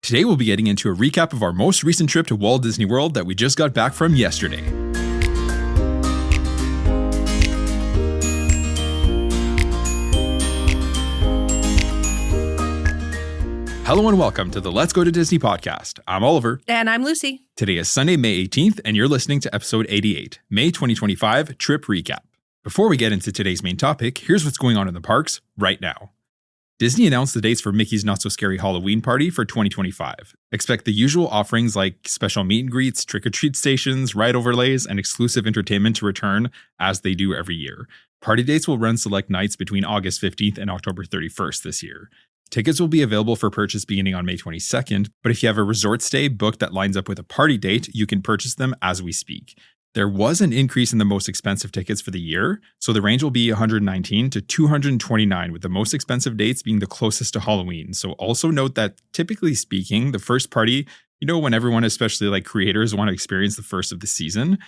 Today we'll be getting into a recap of our most recent trip to Walt Disney World that we just got back from yesterday. Hello and welcome to the Let's Go to Disney podcast. I'm Oliver. And I'm Lucy. Today is Sunday, May 18th, and you're listening to episode 88, May 2025 Trip Recap. Before we get into today's main topic, here's what's going on in the parks right now. Disney announced the dates for Mickey's Not So Scary Halloween Party for 2025. Expect the usual offerings like special meet and greets, trick-or-treat stations, ride overlays, and exclusive entertainment to return as they do every year. Party dates will run select nights between August 15th and October 31st this year. Tickets will be available for purchase beginning on May 22nd, but if you have a resort stay booked that lines up with a party date, you can purchase them as we speak. There was an increase in the most expensive tickets for the year, so the range will be $119 to $229, with the most expensive dates being the closest to Halloween. So also note that typically speaking, the first party, when everyone, especially like creators, want to experience the first of the season,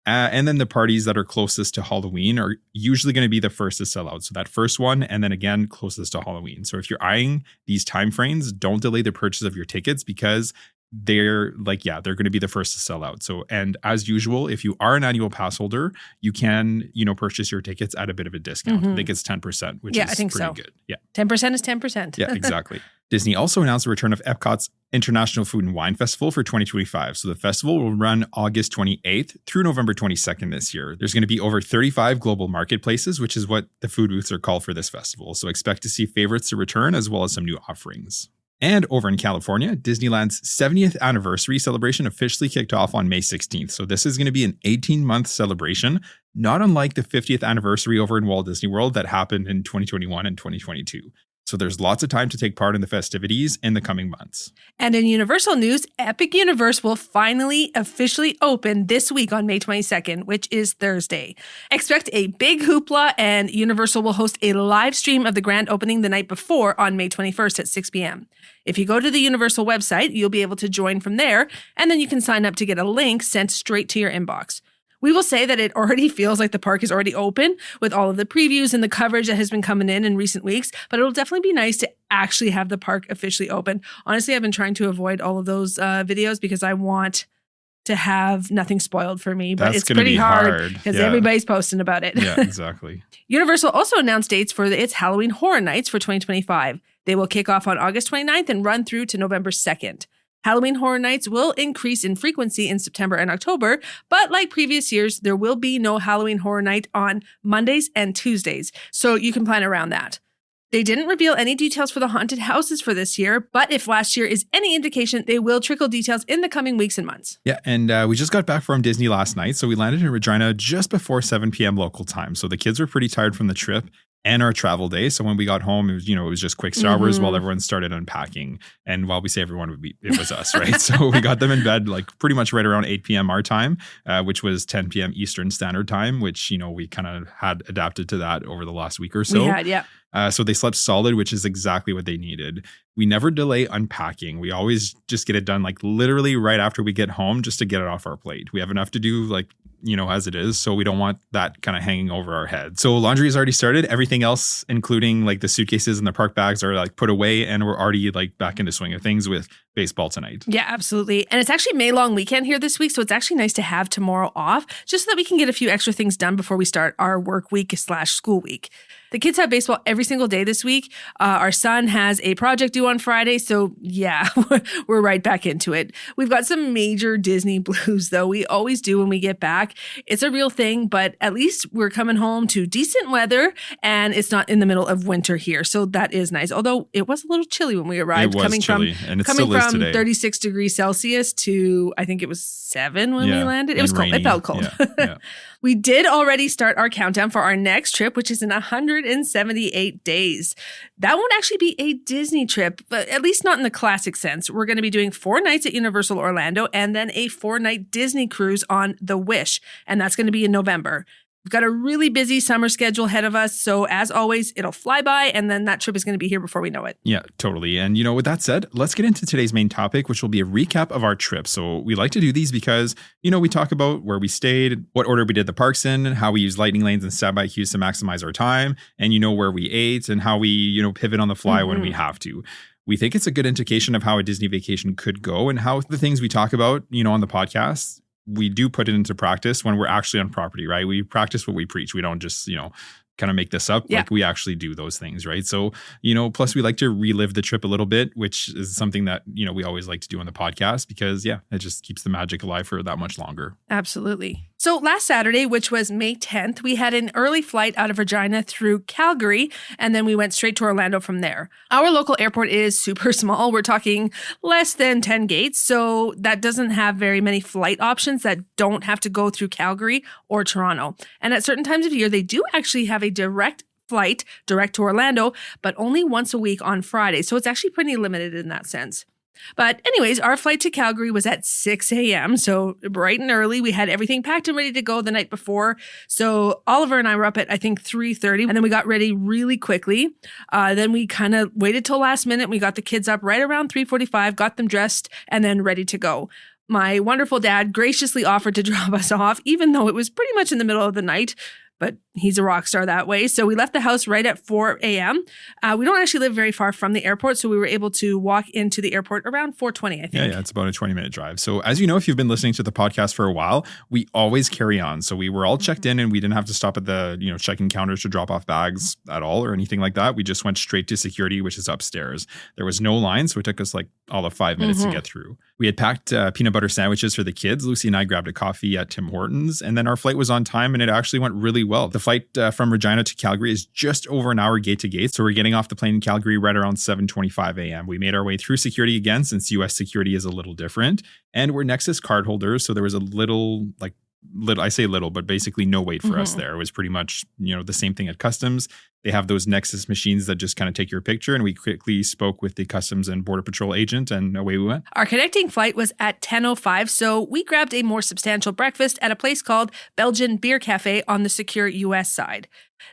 and then the parties that are closest to Halloween are usually going to be the first to sell out. So that first one, and then again, closest to Halloween. So if you're eyeing these timeframes, don't delay the purchase of your tickets because they're going to be the first to sell out. So, and as usual, if you are an annual pass holder, you can, purchase your tickets at a bit of a discount. I think it's 10%, which is pretty good. Yeah. 10% is 10%. Yeah, exactly. Disney also announced the return of Epcot's International Food and Wine Festival for 2025. So the festival will run August 28th through November 22nd this year. There's going to be over 35 global marketplaces, which is what the food booths are called for this festival. So expect to see favorites to return as well as some new offerings. And over in California, Disneyland's 70th anniversary celebration officially kicked off on May 16th. So this is going to be an 18-month celebration, not unlike the 50th anniversary over in Walt Disney World that happened in 2021 and 2022. So there's lots of time to take part in the festivities in the coming months. And in Universal news, Epic Universe will finally officially open this week on May 22nd, which is Thursday. Expect a big hoopla, and Universal will host a live stream of the grand opening the night before on May 21st at 6 p.m. If you go to the Universal website, you'll be able to join from there, and then you can sign up to get a link sent straight to your inbox. We will say that it already feels like the park is already open with all of the previews and the coverage that has been coming in recent weeks, but it'll definitely be nice to actually have the park officially open. Honestly, I've been trying to avoid all of those videos because I want to have nothing spoiled for me, but it's pretty hard because everybody's posting about it. Yeah, exactly. Universal also announced dates for its Halloween Horror Nights for 2025. They will kick off on August 29th and run through to November 2nd. Halloween Horror Nights will increase in frequency in September and October, but like previous years, there will be no Halloween Horror Night on Mondays and Tuesdays, so you can plan around that. They didn't reveal any details for the haunted houses for this year, but if last year is any indication, they will trickle details in the coming weeks and months. Yeah, and we just got back from Disney last night, so we landed in Regina just before 7 p.m. local time, so the kids were pretty tired from the trip and our travel day. So when we got home, it was just quick showers while everyone started unpacking. And while we say everyone, it was us, right? So we got them in bed like pretty much right around 8 p.m. our time, which was 10 p.m. Eastern Standard Time, which, we kind of had adapted to that over the last week or so. We had, yeah. So they slept solid, which is exactly what they needed. We never delay unpacking. We always just get it done like literally right after we get home just to get it off our plate. We have enough to do as it is. So we don't want that kind of hanging over our head. So laundry has already started. Everything else, including like the suitcases and the park bags, are like put away, and we're already like back into swing of things with baseball tonight. Yeah, absolutely. And it's actually May long weekend here this week. So it's actually nice to have tomorrow off just so that we can get a few extra things done before we start our work week / school week. The kids have baseball every single day this week. Our son has a project due on Friday. So yeah, we're right back into it. We've got some major Disney blues, though. We always do when we get back. It's a real thing, but at least we're coming home to decent weather and it's not in the middle of winter here. So that is nice. Although it was a little chilly when we arrived. It was chilly, and it still is today. 36 degrees Celsius to, I think it was 7 when we landed. It was cold. It felt cold. Yeah. We did already start our countdown for our next trip, which is in 178 days. That won't actually be a Disney trip, but at least not in the classic sense. We're going to be doing 4 nights at Universal Orlando and then a 4-night Disney cruise on The Wish, and that's going to be in November. We've got a really busy summer schedule ahead of us. So as always, it'll fly by and then that trip is going to be here before we know it. Yeah, totally. And with that said, let's get into today's main topic, which will be a recap of our trip. So we like to do these because, we talk about where we stayed, what order we did the parks in, how we use lightning lanes and standby queues to maximize our time, and where we ate and how we, pivot on the fly when we have to. We think it's a good indication of how a Disney vacation could go and how the things we talk about, on the podcast, we do put it into practice when we're actually on property, right? We practice what we preach. We don't just, kind of make this up. Yeah. Like we actually do those things, right? So, plus we like to relive the trip a little bit, which is something that, we always like to do on the podcast because, it just keeps the magic alive for that much longer. Absolutely. So last Saturday, which was May 10th, we had an early flight out of Regina through Calgary, and then we went straight to Orlando from there. Our local airport is super small. We're talking less than 10 gates, so that doesn't have very many flight options that don't have to go through Calgary or Toronto. And at certain times of year, they do actually have a direct flight direct to Orlando, but only once a week on Friday. So it's actually pretty limited in that sense. But anyways, our flight to Calgary was at 6 a.m. So bright and early. We had everything packed and ready to go the night before. So Oliver and I were up at, I think, 3:30. And then we got ready really quickly. Then we kind of waited till last minute. We got the kids up right around 3:45, got them dressed, and then ready to go. My wonderful dad graciously offered to drop us off, even though it was pretty much in the middle of the night. But he's a rock star that way. So we left the house right at 4 a.m. We don't actually live very far from the airport, so we were able to walk into the airport around 4:20, I think. Yeah, it's about a 20-minute drive. So as you know, if you've been listening to the podcast for a while, we always carry on. So we were all checked in and we didn't have to stop at the, check-in counters to drop off bags at all or anything like that. We just went straight to security, which is upstairs. There was no line, so it took us like all of 5 minutes to get through. We had packed peanut butter sandwiches for the kids. Lucy and I grabbed a coffee at Tim Hortons, and then our flight was on time and it actually went really well. The flight from Regina to Calgary is just over an hour gate to gate. So we're getting off the plane in Calgary right around 7:25 a.m. We made our way through security again, since US security is a little different. And we're Nexus cardholders. So there was a little, I say little, but basically no wait for us there. It was pretty much, the same thing at customs. They have those Nexus machines that just kind of take your picture. And we quickly spoke with the Customs and Border Patrol agent and away we went. Our connecting flight was at 10:05. So we grabbed a more substantial breakfast at a place called Belgian Beer Cafe on the secure US side.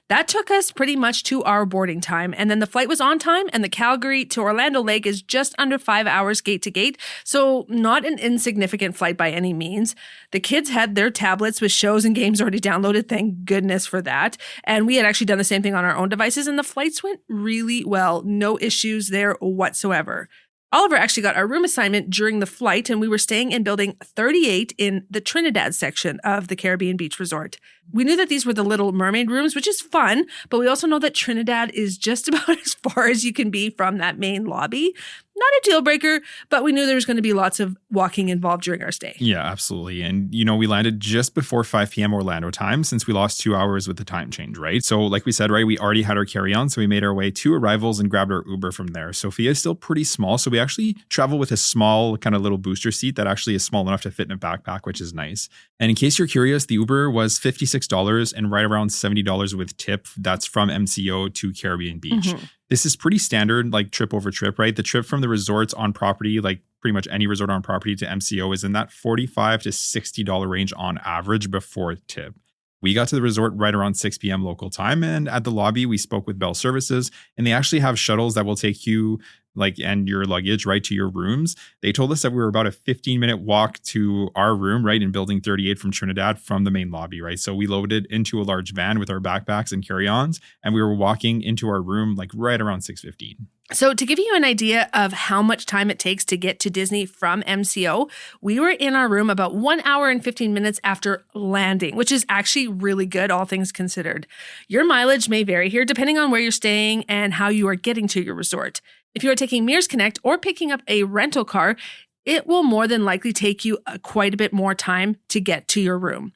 That took us pretty much to our boarding time. And then the flight was on time, and the Calgary to Orlando leg is just under 5 hours gate to gate. So not an insignificant flight by any means. The kids had their tablets with shows and games already downloaded. Thank goodness for that. And we had actually done the same thing on our own devices, and the flights went really well. No issues there whatsoever. Oliver actually got our room assignment during the flight, and we were staying in building 38 in the Trinidad section of the Caribbean Beach Resort. We knew that these were the Little Mermaid rooms, which is fun, but we also know that Trinidad is just about as far as you can be from that main lobby. Not a deal breaker, but we knew there was going to be lots of walking involved during our stay. Yeah, absolutely. And, we landed just before 5 p.m. Orlando time, since we lost 2 hours with the time change, right? So like we said, right, we already had our carry-on, so we made our way to arrivals and grabbed our Uber from there. Sophia is still pretty small, so we actually travel with a small kind of little booster seat that actually is small enough to fit in a backpack, which is nice. And in case you're curious, the Uber was $56 and right around $70 with tip. That's from MCO to Caribbean Beach. This is pretty standard, like trip over trip, right? The trip from the resorts on property, like pretty much any resort on property to MCO, is in that $45 to $60 range on average before tip. We got to the resort right around 6 p.m. local time, and at the lobby, we spoke with Bell Services, and they actually have shuttles that will take you and your luggage right to your rooms. They told us that we were about a 15-minute walk to our room, right, in building 38 from Trinidad from the main lobby, right? So we loaded into a large van with our backpacks and carry-ons, and we were walking into our room right around 6:15. So to give you an idea of how much time it takes to get to Disney from MCO, we were in our room about 1 hour and 15 minutes after landing, which is actually really good, all things considered. Your mileage may vary here depending on where you're staying and how you are getting to your resort. If you are taking Mears Connect or picking up a rental car, it will more than likely take you quite a bit more time to get to your room.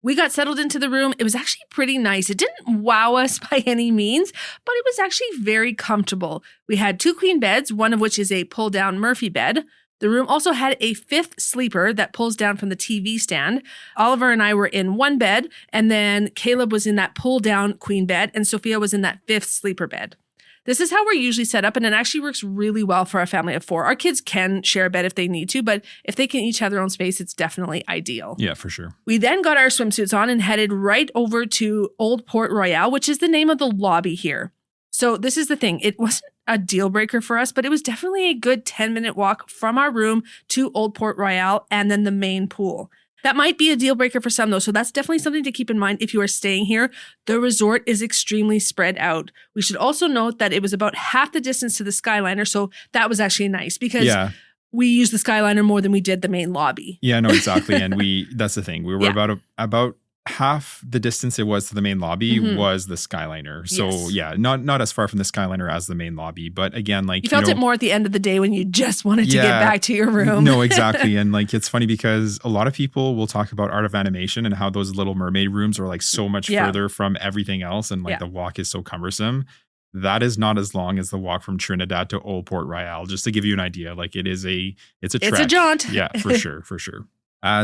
We got settled into the room. It was actually pretty nice. It didn't wow us by any means, but it was actually very comfortable. We had 2 queen beds, one of which is a pull-down Murphy bed. The room also had a 5th sleeper that pulls down from the TV stand. Oliver and I were in one bed, and then Caleb was in that pull-down queen bed, and Sophia was in that 5th sleeper bed. This is how we're usually set up, and it actually works really well for a family of 4. Our kids can share a bed if they need to, but if they can each have their own space, it's definitely ideal. Yeah, for sure. We then got our swimsuits on and headed right over to Old Port Royale, which is the name of the lobby here. So this is the thing. It wasn't a deal breaker for us, but it was definitely a good 10-minute walk from our room to Old Port Royale and then the main pool. That might be a deal breaker for some though. So that's definitely something to keep in mind if you are staying here. The resort is extremely spread out. We should also note that it was about half the distance to the Skyliner. So that was actually nice because we used the Skyliner more than we did the main lobby. Yeah, no, exactly. And that's the thing. We were about half the distance it was to the main lobby was the Skyliner. So not as far from the Skyliner as the main lobby. But again, like you felt it more at the end of the day when you just wanted to get back to your room. No, exactly. And like it's funny because a lot of people will talk about Art of Animation and how those Little Mermaid rooms are like so much further from everything else. And like the walk is so cumbersome. That is not as long as the walk from Trinidad to Old Port Royal. Just to give you an idea, like it's a trek. It's a jaunt. Yeah, for sure.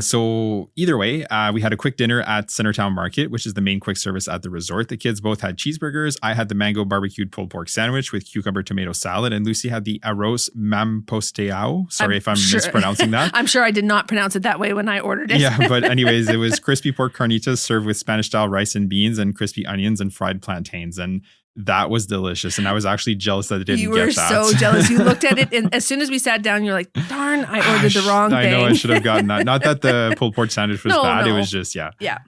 So either way, we had a quick dinner at Centertown Market, which is the main quick service at the resort. The kids both had cheeseburgers. I had the mango barbecued pulled pork sandwich with cucumber tomato salad, and Lucy had the arroz mamposteado. Sorry if I'm mispronouncing that. I'm sure I did not pronounce it that way when I ordered it. Yeah, but anyways, it was crispy pork carnitas served with Spanish-style rice and beans and crispy onions and fried plantains. And that was delicious. And I was actually jealous that I didn't get that. You were so jealous. You looked at it, and as soon as we sat down, you're like, darn, I ordered the wrong thing. I know I should have gotten that. Not that the pulled pork sandwich was bad. No. It was just,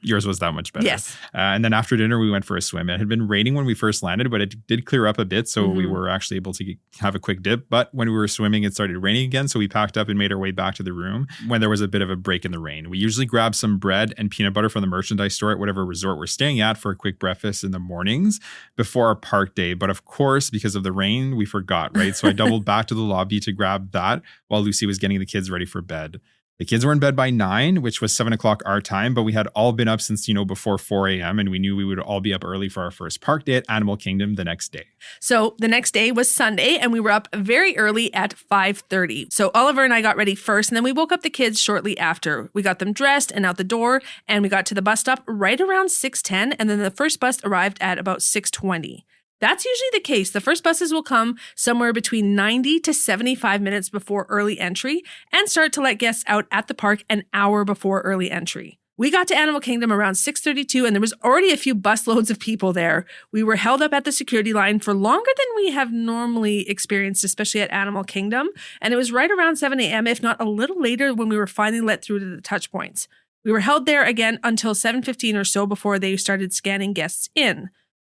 yours was that much better. Yes. And then after dinner, we went for a swim. It had been raining when we first landed, but it did clear up a bit. So we were actually able to have a quick dip. But when we were swimming, it started raining again. So we packed up and made our way back to the room when there was a bit of a break in the rain. We usually grab some bread and peanut butter from the merchandise store at whatever resort we're staying at for a quick breakfast in the mornings before our park day. But of course, because of the rain, we forgot, right? So I doubled back to the lobby to grab that while Lucy was getting the kids ready for bed. The kids were in bed by 9, which was 7 o'clock our time, but we had all been up since, before 4 a.m. and we knew we would all be up early for our first park day at Animal Kingdom the next day. So the next day was Sunday and we were up very early at 5:30. So Oliver and I got ready first and then we woke up the kids shortly after. We got them dressed and out the door and we got to the bus stop right around 6:10 and then the first bus arrived at about 6:20. That's usually the case. The first buses will come somewhere between 90 to 75 minutes before early entry and start to let guests out at the park an hour before early entry. We got to Animal Kingdom around 6:32 and there was already a few busloads of people there. We were held up at the security line for longer than we have normally experienced, especially at Animal Kingdom. And it was right around 7 a.m., if not a little later when we were finally let through to the touch points. We were held there again until 7:15 or so before they started scanning guests in.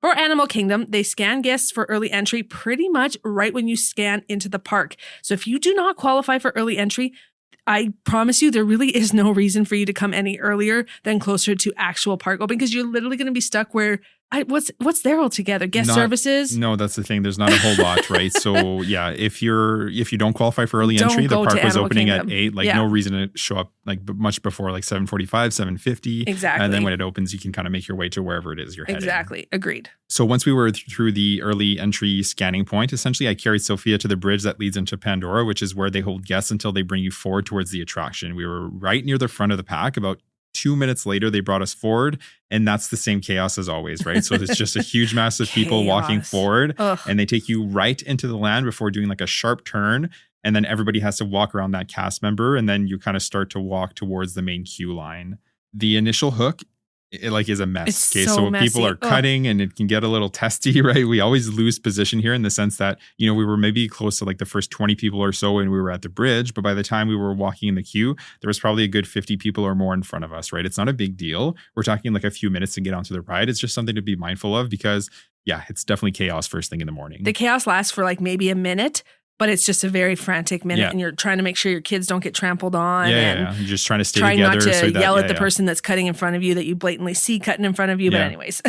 For Animal Kingdom, they scan guests for early entry pretty much right when you scan into the park. So if you do not qualify for early entry, I promise you there really is no reason for you to come any earlier than closer to actual park open because you're literally going to be stuck where what's there altogether? Guest services? No, that's the thing. There's not a whole lot, right? So yeah, if you don't qualify for early entry, the park was opening at 8. No reason to show up much before 7:45, 7:50. Exactly. And then when it opens, you can kind of make your way to wherever it is you're heading. Exactly. Agreed. So once we were through the early entry scanning point, essentially I carried Sophia to the bridge that leads into Pandora, which is where they hold guests until they bring you forward towards the attraction. We were right near the front of the pack. About 2 minutes later, they brought us forward, and that's the same chaos as always, right? So it's just a huge mass of people walking forward, and they take you right into the land before doing a sharp turn, and then everybody has to walk around that cast member, and then you kind of start to walk towards the main queue line. The initial hook, it is a mess. It's so messy. People are cutting and it can get a little testy, right? We always lose position here in the sense that, we were maybe close to the first 20 people or so when we were at the bridge. But by the time we were walking in the queue, there was probably a good 50 people or more in front of us, right? It's not a big deal. We're talking a few minutes to get onto the ride. It's just something to be mindful of because, it's definitely chaos first thing in the morning. The chaos lasts for maybe a minute. But it's just a very frantic minute and you're trying to make sure your kids don't get trampled on. Yeah. You're just trying to stay together. Trying not to yell at the person that's cutting in front of you that you blatantly see cutting in front of you. But anyways.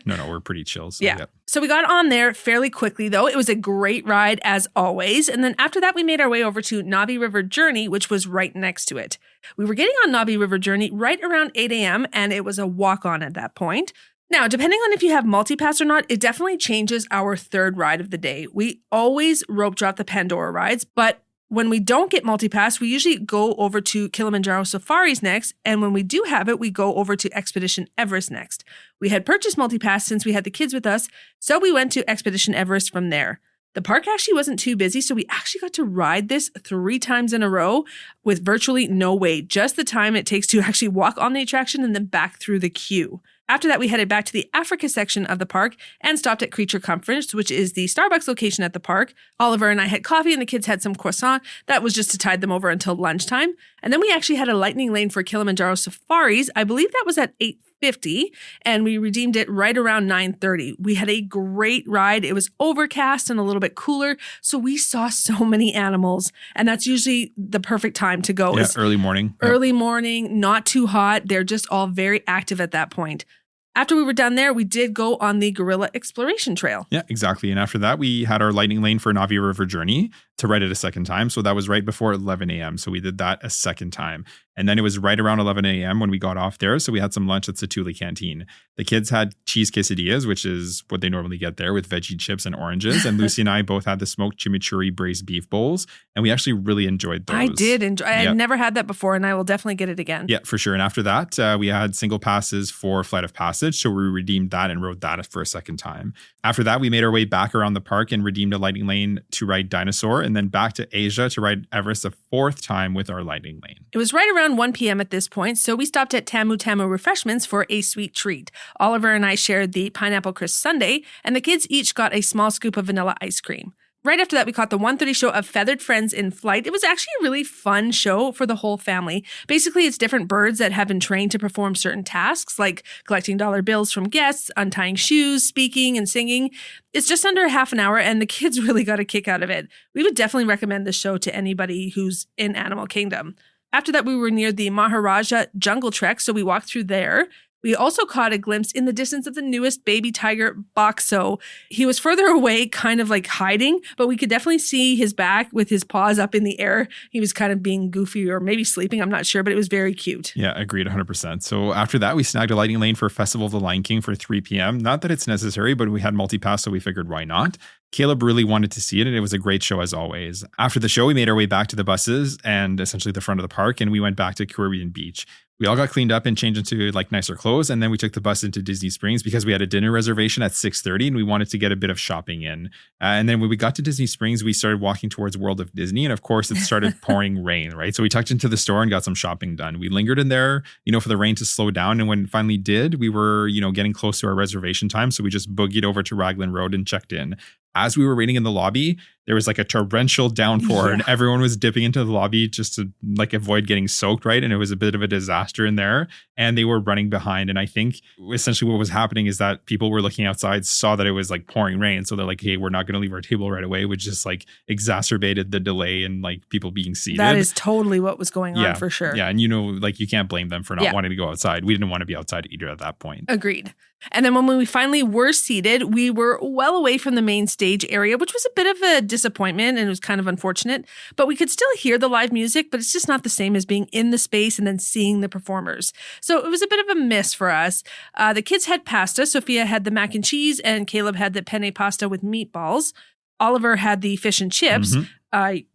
No, we're pretty chill. So, So we got on there fairly quickly though. It was a great ride as always. And then after that, we made our way over to Navi River Journey, which was right next to it. We were getting on Navi River Journey right around 8 a.m. and it was a walk-on at that point. Now, depending on if you have multipass or not, it definitely changes our third ride of the day. We always rope drop the Pandora rides, but when we don't get multipass, we usually go over to Kilimanjaro Safaris next, and when we do have it, we go over to Expedition Everest next. We had purchased multipass since we had the kids with us, so we went to Expedition Everest from there. The park actually wasn't too busy, so we actually got to ride this 3 times in a row with virtually no wait, just the time it takes to actually walk on the attraction and then back through the queue. After that, we headed back to the Africa section of the park and stopped at Creature Comforts, which is the Starbucks location at the park. Oliver and I had coffee and the kids had some croissant. That was just to tide them over until lunchtime. And then we actually had a lightning lane for Kilimanjaro Safaris. I believe that was at 8:50, and we redeemed it right around 9:30. We had a great ride. It was overcast and a little bit cooler, so we saw so many animals, and that's usually the perfect time to go. Yeah, early morning. Early morning, not too hot. They're just all very active at that point. After we were done there, we did go on the Gorilla Exploration Trail. Yeah, exactly. And after that, we had our lightning lane for Navi River Journey to ride it a second time. So that was right before 11 a.m. So we did that a second time. And then it was right around 11 a.m. when we got off there. So we had some lunch at Satuli Canteen. The kids had cheese quesadillas, which is what they normally get there with veggie chips and oranges. And Lucy and I both had the smoked chimichurri braised beef bowls. And we actually really enjoyed those. I did enjoy. I had never had that before, and I will definitely get it again. Yeah, for sure. And after that, we had single passes for Flight of Passage. So we redeemed that and rode that for a second time. After that, we made our way back around the park and redeemed a lightning lane to ride Dinosaur, and then back to Asia to ride Everest a 4th time with our lightning lane. It was right around 1 p.m. at this point, so we stopped at Tamu Tamu Refreshments for a sweet treat. Oliver and I shared the pineapple crisp sundae, and the kids each got a small scoop of vanilla ice cream. Right after that, we caught the 1:30 show of Feathered Friends in Flight. It was actually a really fun show for the whole family. Basically, it's different birds that have been trained to perform certain tasks, like collecting dollar bills from guests, untying shoes, speaking, and singing. It's just under half an hour, and the kids really got a kick out of it. We would definitely recommend this show to anybody who's in Animal Kingdom. After that, we were near the Maharaja Jungle Trek, so we walked through there. We also caught a glimpse in the distance of the newest baby tiger, Boxo. He was further away, kind of like hiding, but we could definitely see his back with his paws up in the air. He was kind of being goofy or maybe sleeping, I'm not sure, but it was very cute. Yeah, agreed 100%. So after that, we snagged a lightning lane for Festival of the Lion King for 3 p.m. Not that it's necessary, but we had multi-pass, so we figured why not? Caleb really wanted to see it, and it was a great show as always. After the show, we made our way back to the buses and essentially the front of the park, and we went back to Caribbean Beach. We all got cleaned up and changed into like nicer clothes, and then we took the bus into Disney Springs because we had a dinner reservation at 6:30 and we wanted to get a bit of shopping in. And then when we got to Disney Springs, we started walking towards World of Disney, and of course it started pouring rain, right? So we tucked into the store and got some shopping done. We lingered in there, for the rain to slow down, and when it finally did, we were, getting close to our reservation time, so we just boogied over to Raglan Road and checked in. As we were waiting in the lobby, there was like a torrential downpour and everyone was dipping into the lobby just to like avoid getting soaked, right? And it was a bit of a disaster in there and they were running behind. And I think essentially what was happening is that people were looking outside, saw that it was like pouring rain. So they're like, hey, we're not going to leave our table right away, which just like exacerbated the delay and like people being seated. That is totally what was going on for sure. Yeah. And you can't blame them for not wanting to go outside. We didn't want to be outside either at that point. Agreed. And then when we finally were seated, we were well away from the main stage area, which was a bit of a disappointment and it was kind of unfortunate. But we could still hear the live music, but it's just not the same as being in the space and then seeing the performers. So it was a bit of a miss for us. The kids had pasta. Sophia had the mac and cheese and Caleb had the penne pasta with meatballs. Oliver had the fish and chips.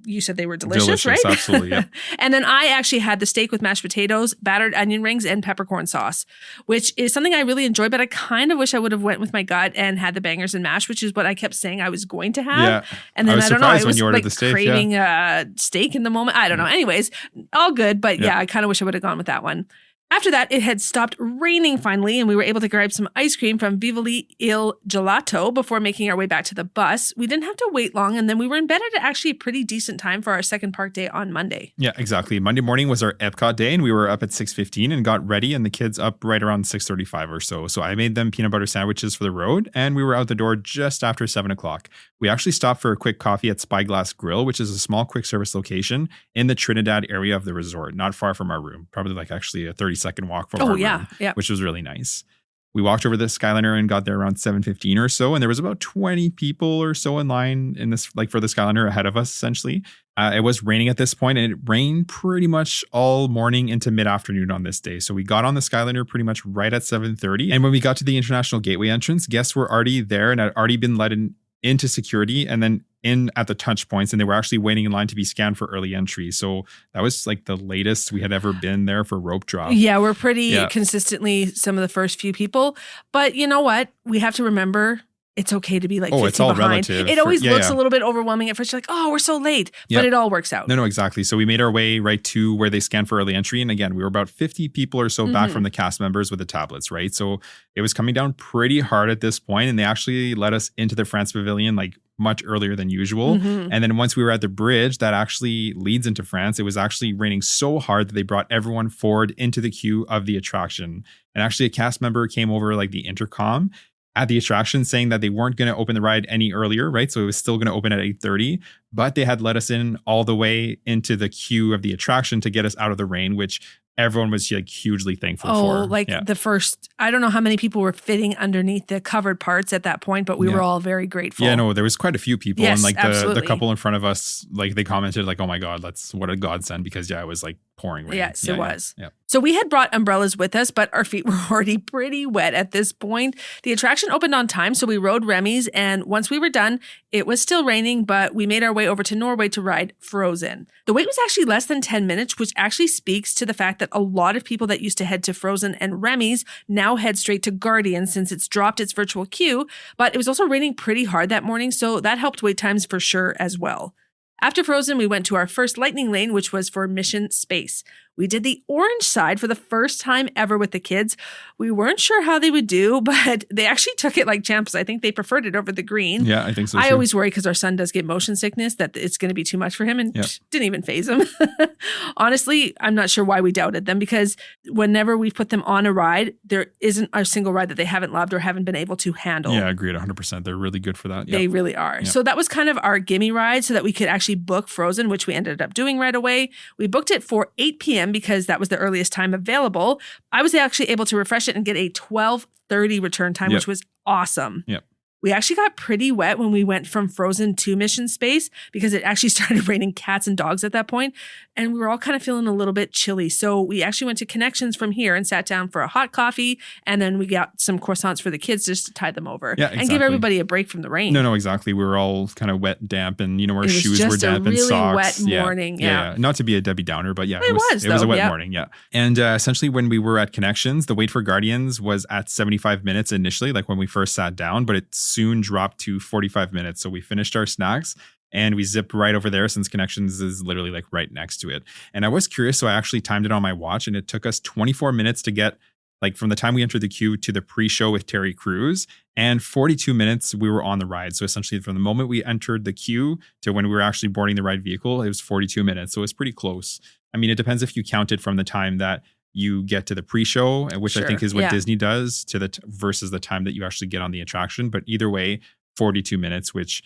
You said they were delicious, right? Absolutely, yeah. And then I actually had the steak with mashed potatoes, battered onion rings, and peppercorn sauce, which is something I really enjoy, but I kind of wish I would have went with my gut and had the bangers and mash, which is what I kept saying I was going to have. Yeah. And then I don't know, I was like the steak, craving steak in the moment. I don't know. Anyways, all good, but I kind of wish I would have gone with that one. After that, it had stopped raining finally, and we were able to grab some ice cream from Vivoli Il Gelato before making our way back to the bus. We didn't have to wait long, and then we were in bed at actually a pretty decent time for our second park day on Monday. Yeah, exactly. Monday morning was our Epcot day, and we were up at 6:15 and got ready, and the kids up right around 6:35 or so. So I made them peanut butter sandwiches for the road, and we were out the door just after 7 o'clock. We actually stopped for a quick coffee at Spyglass Grill, which is a small quick service location in the Trinidad area of the resort, not far from our room, probably like actually a 30-second walk from our room, which was really nice. We walked over the Skyliner and got there around 7:15 or so, and there was about 20 people or so in line in this, like for the Skyliner ahead of us, essentially. It was raining at this point, and it rained pretty much all morning into mid-afternoon on this day. So we got on the Skyliner pretty much right at 7:30, and when we got to the International Gateway entrance, guests were already there and had already been let into security and then in at the touch points, and they were actually waiting in line to be scanned for early entry. So that was like the latest we had ever been there for rope drop. Yeah, we're pretty consistently some of the first few people. But you know what? We have to remember it's okay to be like 15 it's all behind. relative. It always looks a little bit overwhelming at first. You're like, oh, we're so late. But it all works out. No, exactly. So we made our way right to where they scan for early entry. And again, we were about 50 people or so back from the cast members with the tablets, right? So it was coming down pretty hard at this point, and they actually let us into the France Pavilion like much earlier than usual. And then once we were at the bridge that actually leads into France, it was actually raining so hard that they brought everyone forward into the queue of the attraction. And actually a cast member came over like the intercom at the attraction saying that they weren't going to open the ride any earlier, right? So it was still going to open at 8:30, but they had let us in all the way into the queue of the attraction to get us out of the rain, which everyone was like hugely thankful for. The first, I don't know how many people were fitting underneath the covered parts at that point, but we were all very grateful. Yeah, no, there was quite a few people. Yes, and like absolutely. the couple in front of us, like they commented like, oh my God, that's what a godsend, because it was like pouring rain. Yes, it was. Yeah. So we had brought umbrellas with us, but our feet were already pretty wet at this point. The attraction opened on time, so we rode Remy's, and once we were done, it was still raining, but we made our way over to Norway to ride Frozen. The wait was actually less than 10 minutes, which actually speaks to the fact that a lot of people that used to head to Frozen and Remy's now head straight to Guardians since it's dropped its virtual queue, but it was also raining pretty hard that morning, so that helped wait times for sure as well. After Frozen, we went to our first lightning lane, which was for Mission Space. We did the orange side for the first time ever with the kids. We weren't sure how they would do, but they actually took it like champs. I think they preferred it over the green. Yeah, I think so. I always worry because our son does get motion sickness that it's going to be too much for him, and didn't even faze him. Honestly, I'm not sure why we doubted them, because whenever we put them on a ride, there isn't a single ride that they haven't loved or haven't been able to handle. Yeah, agreed 100%. They're really good for that. They really are. So that was kind of our gimme ride so that we could actually book Frozen, which we ended up doing right away. We booked it for 8 p.m. because that was the earliest time available. I was actually able to refresh it and get a 12:30 return time, which was awesome. Yep. We actually got pretty wet when we went from Frozen to Mission Space because it actually started raining cats and dogs at that point, and we were all kind of feeling a little bit chilly. So we actually went to Connections from here and sat down for a hot coffee, and then we got some croissants for the kids just to tide them over and give everybody a break from the rain. No, exactly. We were all kind of wet, damp, and our shoes were damp and socks. It was just a really wet morning. Yeah. Not to be a Debbie Downer, but it was a wet morning. Yeah. And essentially when we were at Connections, the wait for Guardians was at 75 minutes initially, like when we first sat down, but it soon dropped to 45 minutes. So we finished our snacks and we zipped right over there since Connections is literally like right next to it. And I was curious, so I actually timed it on my watch, and it took us 24 minutes to get like from the time we entered the queue to the pre-show with Terry Crews, and 42 minutes we were on the ride. So essentially from the moment we entered the queue to when we were actually boarding the ride vehicle, it was 42 minutes. So it was pretty close. I mean, it depends if you count it from the time that you get to the pre-show, which I think is what Disney does, to the versus the time that you actually get on the attraction. But either way, 42 minutes, which,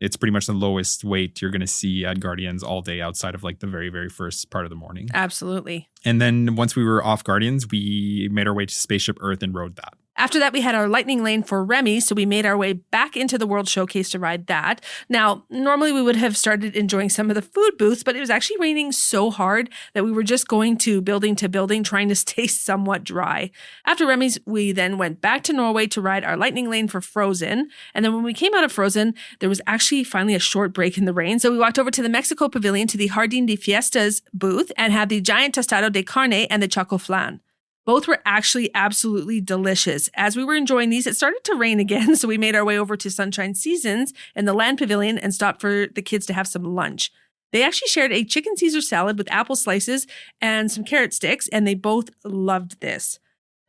it's pretty much the lowest wait you're going to see at Guardians all day outside of like the very, very first part of the morning. Absolutely. And then once we were off Guardians, we made our way to Spaceship Earth and rode that. After that, we had our lightning lane for Remy, so we made our way back into the World Showcase to ride that. Now, normally we would have started enjoying some of the food booths, but it was actually raining so hard that we were just going to building, trying to stay somewhat dry. After Remy's, we then went back to Norway to ride our lightning lane for Frozen. And then when we came out of Frozen, there was actually finally a short break in the rain. So we walked over to the Mexico Pavilion to the Jardín de Fiestas booth and had the giant tostado de carne and the choco flan. Both were actually absolutely delicious. As we were enjoying these, it started to rain again, so we made our way over to Sunshine Seasons in the Land Pavilion and stopped for the kids to have some lunch. They actually shared a chicken Caesar salad with apple slices and some carrot sticks, and they both loved this.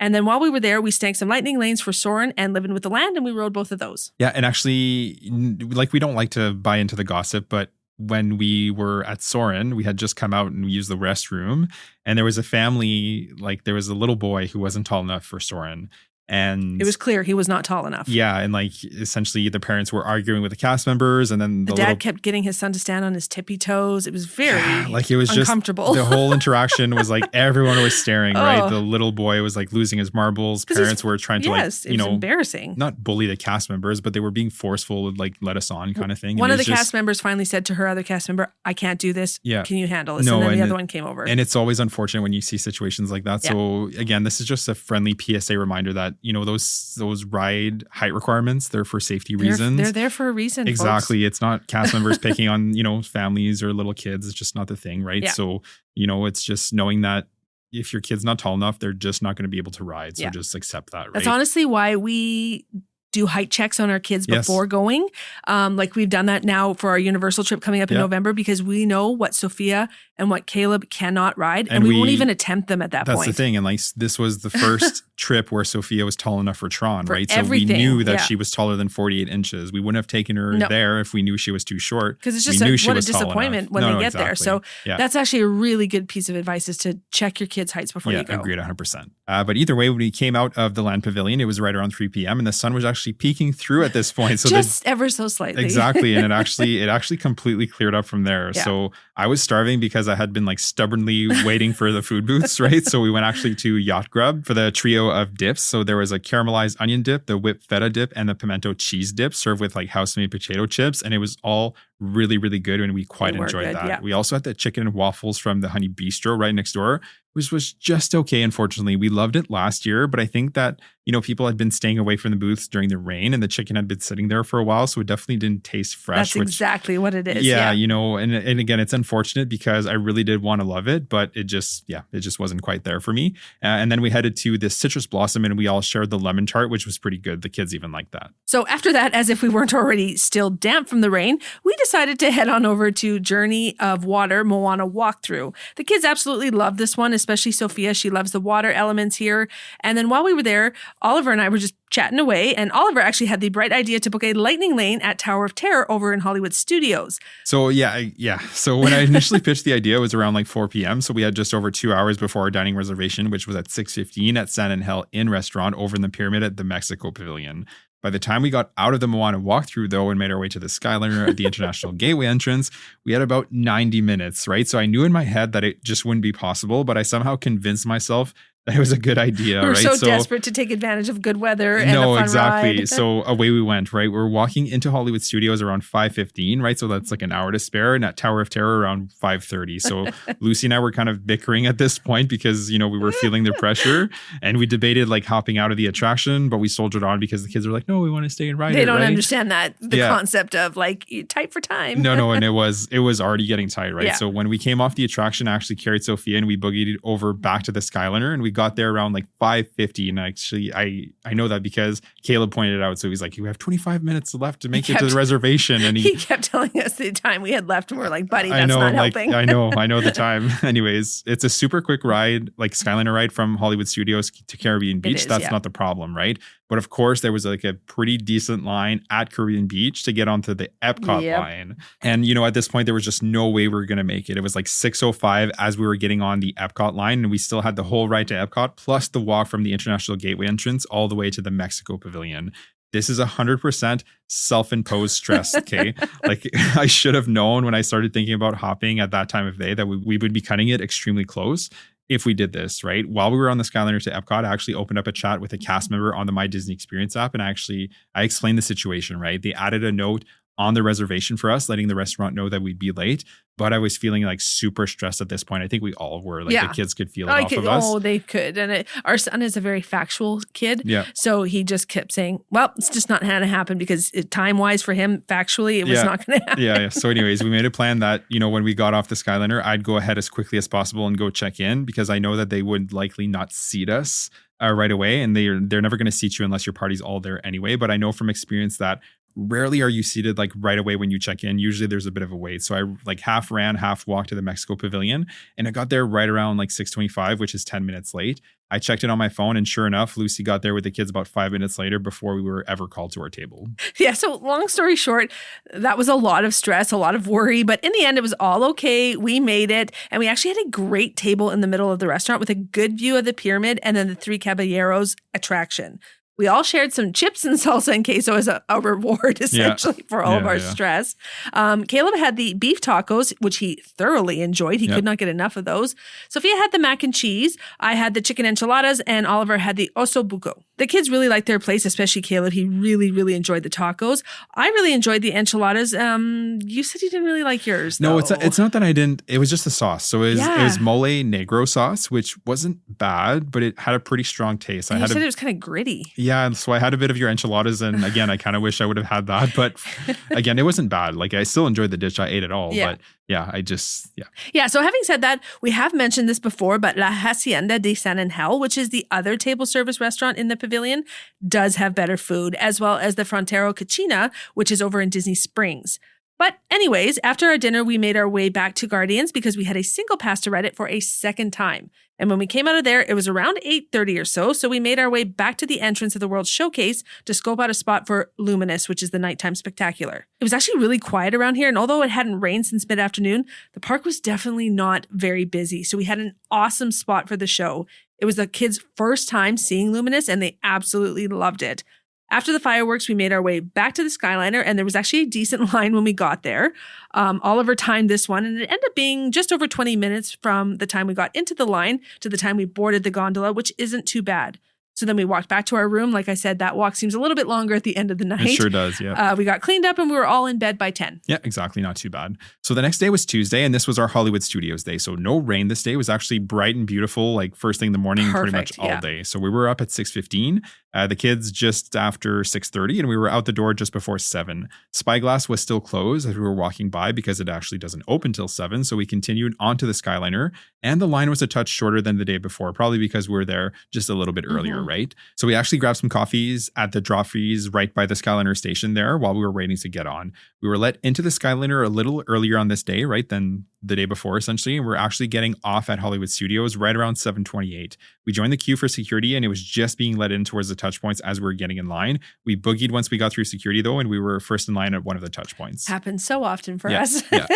And then while we were there, we stank some lightning lanes for Soarin' and Livin' with the Land, and we rode both of those. Yeah, and actually, like, we don't like to buy into the gossip, but when we were at Soarin', we had just come out and we used the restroom, and there was a family, like there was a little boy who wasn't tall enough for Soarin'. And it was clear he was not tall enough. Yeah. And like essentially the parents were arguing with the cast members, and then the dad kept getting his son to stand on his tippy toes. It was very like it was uncomfortable. Just the whole interaction was like everyone was staring, right? The little boy was like losing his marbles. Parents were trying to it was embarrassing. Not bully the cast members, but they were being forceful, like let us on kind of thing. One of the cast members finally said to her other cast member, "I can't do this. Yeah. Can you handle this?" And then the other one came over. And it's always unfortunate when you see situations like that. Yeah. So again, this is just a friendly PSA reminder that, those ride height requirements, they're for safety reasons. They're there for a reason. Exactly. Folks. It's not cast members picking on, families or little kids. It's just not the thing, right? Yeah. So, it's just knowing that if your kid's not tall enough, they're just not going to be able to ride. So just accept that, right? That's honestly why we do height checks on our kids before going. Like we've done that now for our Universal trip coming up in November because we know what Sophia and what Caleb cannot ride. And we won't even attempt them at that point. That's the thing. And like this was the first trip where Sophia was tall enough for Tron, right? Everything. So we knew that she was taller than 48 inches. We wouldn't have taken her there if we knew she was too short. Because it's just what a disappointment when they get there. So that's actually a really good piece of advice is to check your kids' heights before you go. Yeah, agreed 100%. But either way, when we came out of the Land Pavilion, it was right around 3 p.m. and the sun was actually peeking through at this point. So just ever so slightly. Exactly. And it actually completely cleared up from there. Yeah. So I was starving because I had been like stubbornly waiting for the food booths, right? So we went actually to Yacht Grub for the trio of dips. So there was a caramelized onion dip, the whipped feta dip, and the pimento cheese dip served with like house-made potato chips. And it was all really, really good. And we quite enjoyed that. Yeah. We also had the chicken and waffles from the Honey Bistro right next door, which was just okay. Unfortunately, we loved it last year, but I think that, people had been staying away from the booths during the rain and the chicken had been sitting there for a while. So it definitely didn't taste fresh. That's exactly what it is. Yeah. And again, it's unfortunate because I really did want to love it, but it just wasn't quite there for me. And then we headed to this citrus blossom and we all shared the lemon tart, which was pretty good. The kids even liked that. So after that, as if we weren't already still damp from the rain, we decided to head on over to Journey of Water Moana walkthrough. The kids absolutely love this one, especially Sophia. She loves the water elements here. And then while we were there, Oliver and I were just chatting away, and Oliver actually had the bright idea to book a lightning lane at Tower of Terror over in Hollywood Studios. So So when I initially pitched the idea, it was around like 4 p.m. So we had just over 2 hours before our dining reservation, which was at 6:15 at San Angel Inn restaurant over in the Pyramid at the Mexico Pavilion. By the time we got out of the Moana walkthrough, though, and made our way to the Skyliner at the International Gateway entrance, we had about 90 minutes, right? So I knew in my head that it just wouldn't be possible, but I somehow convinced myself that it was a good idea, We're right? so desperate to take advantage of good weather and a fun exactly. ride. So away we went, right? We're walking into Hollywood Studios around 5:15, right? So that's like an hour to spare, and at Tower of Terror around 5:30. So Lucy and I were kind of bickering at this point because, we were feeling the pressure, and we debated like hopping out of the attraction, but we soldiered on because the kids were like, no, we want to stay and ride it. They don't understand that, the concept of like tight for time. No, and it was already getting tight, right? Yeah. So when we came off the attraction, I actually carried Sophia and we boogied over back to the Skyliner, and we got there around like 5:50. And actually, I know that because Caleb pointed it out. So he's like, you have 25 minutes left to make it to the reservation. And he kept telling us the time we had left, and we're like, buddy, that's not helping. I know the time. Anyways, it's a super quick ride, like Skyliner ride from Hollywood Studios to Caribbean Beach. That's not the problem, right? But of course, there was like a pretty decent line at Caribbean Beach to get onto the Epcot line. And, at this point, there was just no way we were going to make it. It was like 6:05 as we were getting on the Epcot line. And we still had the whole ride to Epcot, plus the walk from the International Gateway entrance all the way to the Mexico Pavilion. This is 100% self-imposed stress, okay? Like I should have known when I started thinking about hopping at that time of day that we would be cutting it extremely close if we did this, right? While we were on the Skyliner to Epcot, I actually opened up a chat with a cast member on the My Disney Experience app, and I explained the situation, right? They added a note on the reservation for us, letting the restaurant know that we'd be late. But I was feeling like super stressed at this point. I think we all were. Like the kids could feel it off of us. Oh, they could. And our son is a very factual kid. Yeah. So he just kept saying, well, it's just not going to happen because time-wise for him, factually, it was not going to happen. Yeah. So anyways, we made a plan that, when we got off the Skyliner, I'd go ahead as quickly as possible and go check in because I know that they would likely not seat us right away. And they're never going to seat you unless your party's all there anyway. But I know from experience that rarely are you seated like right away when you check in. Usually there's a bit of a wait. So I like half ran, half walked to the Mexico Pavilion, and I got there right around like 6:25, which is 10 minutes late. I checked it on my phone, and sure enough, Lucy got there with the kids about 5 minutes later before we were ever called to our table. Yeah. So long story short, that was a lot of stress, a lot of worry, but in the end, it was all okay. We made it, and we actually had a great table in the middle of the restaurant with a good view of the pyramid and then the Three Caballeros attraction. We all shared some chips and salsa and queso as a reward, essentially, for all of our stress. Caleb had the beef tacos, which he thoroughly enjoyed. He could not get enough of those. Sophia had the mac and cheese. I had the chicken enchiladas, and Oliver had the osso buco. The kids really liked their place, especially Caleb. He really, really enjoyed the tacos. I really enjoyed the enchiladas. You said you didn't really like yours, though. No, it's not that I didn't. It was just the sauce. So it was mole negro sauce, which wasn't bad, but it had a pretty strong taste. And you said it was kind of gritty. Yeah, so I had a bit of your enchiladas, and again, I kind of wish I would have had that. But again, it wasn't bad. Like I still enjoyed the dish. I ate it all. But Yeah, so having said that, we have mentioned this before, but La Hacienda de San Angel, which is the other table service restaurant in the pavilion, does have better food, as well as the Frontero Cucina, which is over in Disney Springs. But anyways, after our dinner, we made our way back to Guardians because we had a single pass to ride it for a second time. And when we came out of there, it was around 8:30 or so we made our way back to the entrance of the World Showcase to scope out a spot for Luminous, which is the nighttime spectacular. It was actually really quiet around here, and although it hadn't rained since mid-afternoon, the park was definitely not very busy, so we had an awesome spot for the show. It was the kids' first time seeing Luminous, and they absolutely loved it. After the fireworks, we made our way back to the Skyliner, and there was actually a decent line when we got there. Oliver timed this one, and it ended up being just over 20 minutes from the time we got into the line to the time we boarded the gondola, which isn't too bad. So then we walked back to our room. Like I said, that walk seems a little bit longer at the end of the night. It sure does, yeah. We got cleaned up and we were all in bed by 10. Yeah, exactly. Not too bad. So the next day was Tuesday, and this was our Hollywood Studios day. So no rain this day. It was actually bright and beautiful, like first thing in the morning, pretty much all day. So we were up at 6:15. The kids just after 6:30, and we were out the door just before 7. Spyglass was still closed as we were walking by because it actually doesn't open till 7. So we continued onto the Skyliner, and the line was a touch shorter than the day before, probably because we were there just a little bit earlier, right? So we actually grabbed some coffees at the Joffrey's right by the Skyliner station there while we were waiting to get on. We were let into the Skyliner a little earlier on this day, right, than the day before, essentially. And we're actually getting off at Hollywood Studios right around 7:28. We joined the queue for security, and it was just being let in towards the touch points as we were getting in line. We boogied once we got through security, though, and we were first in line at one of the touch points. Happens so often for us. Yeah.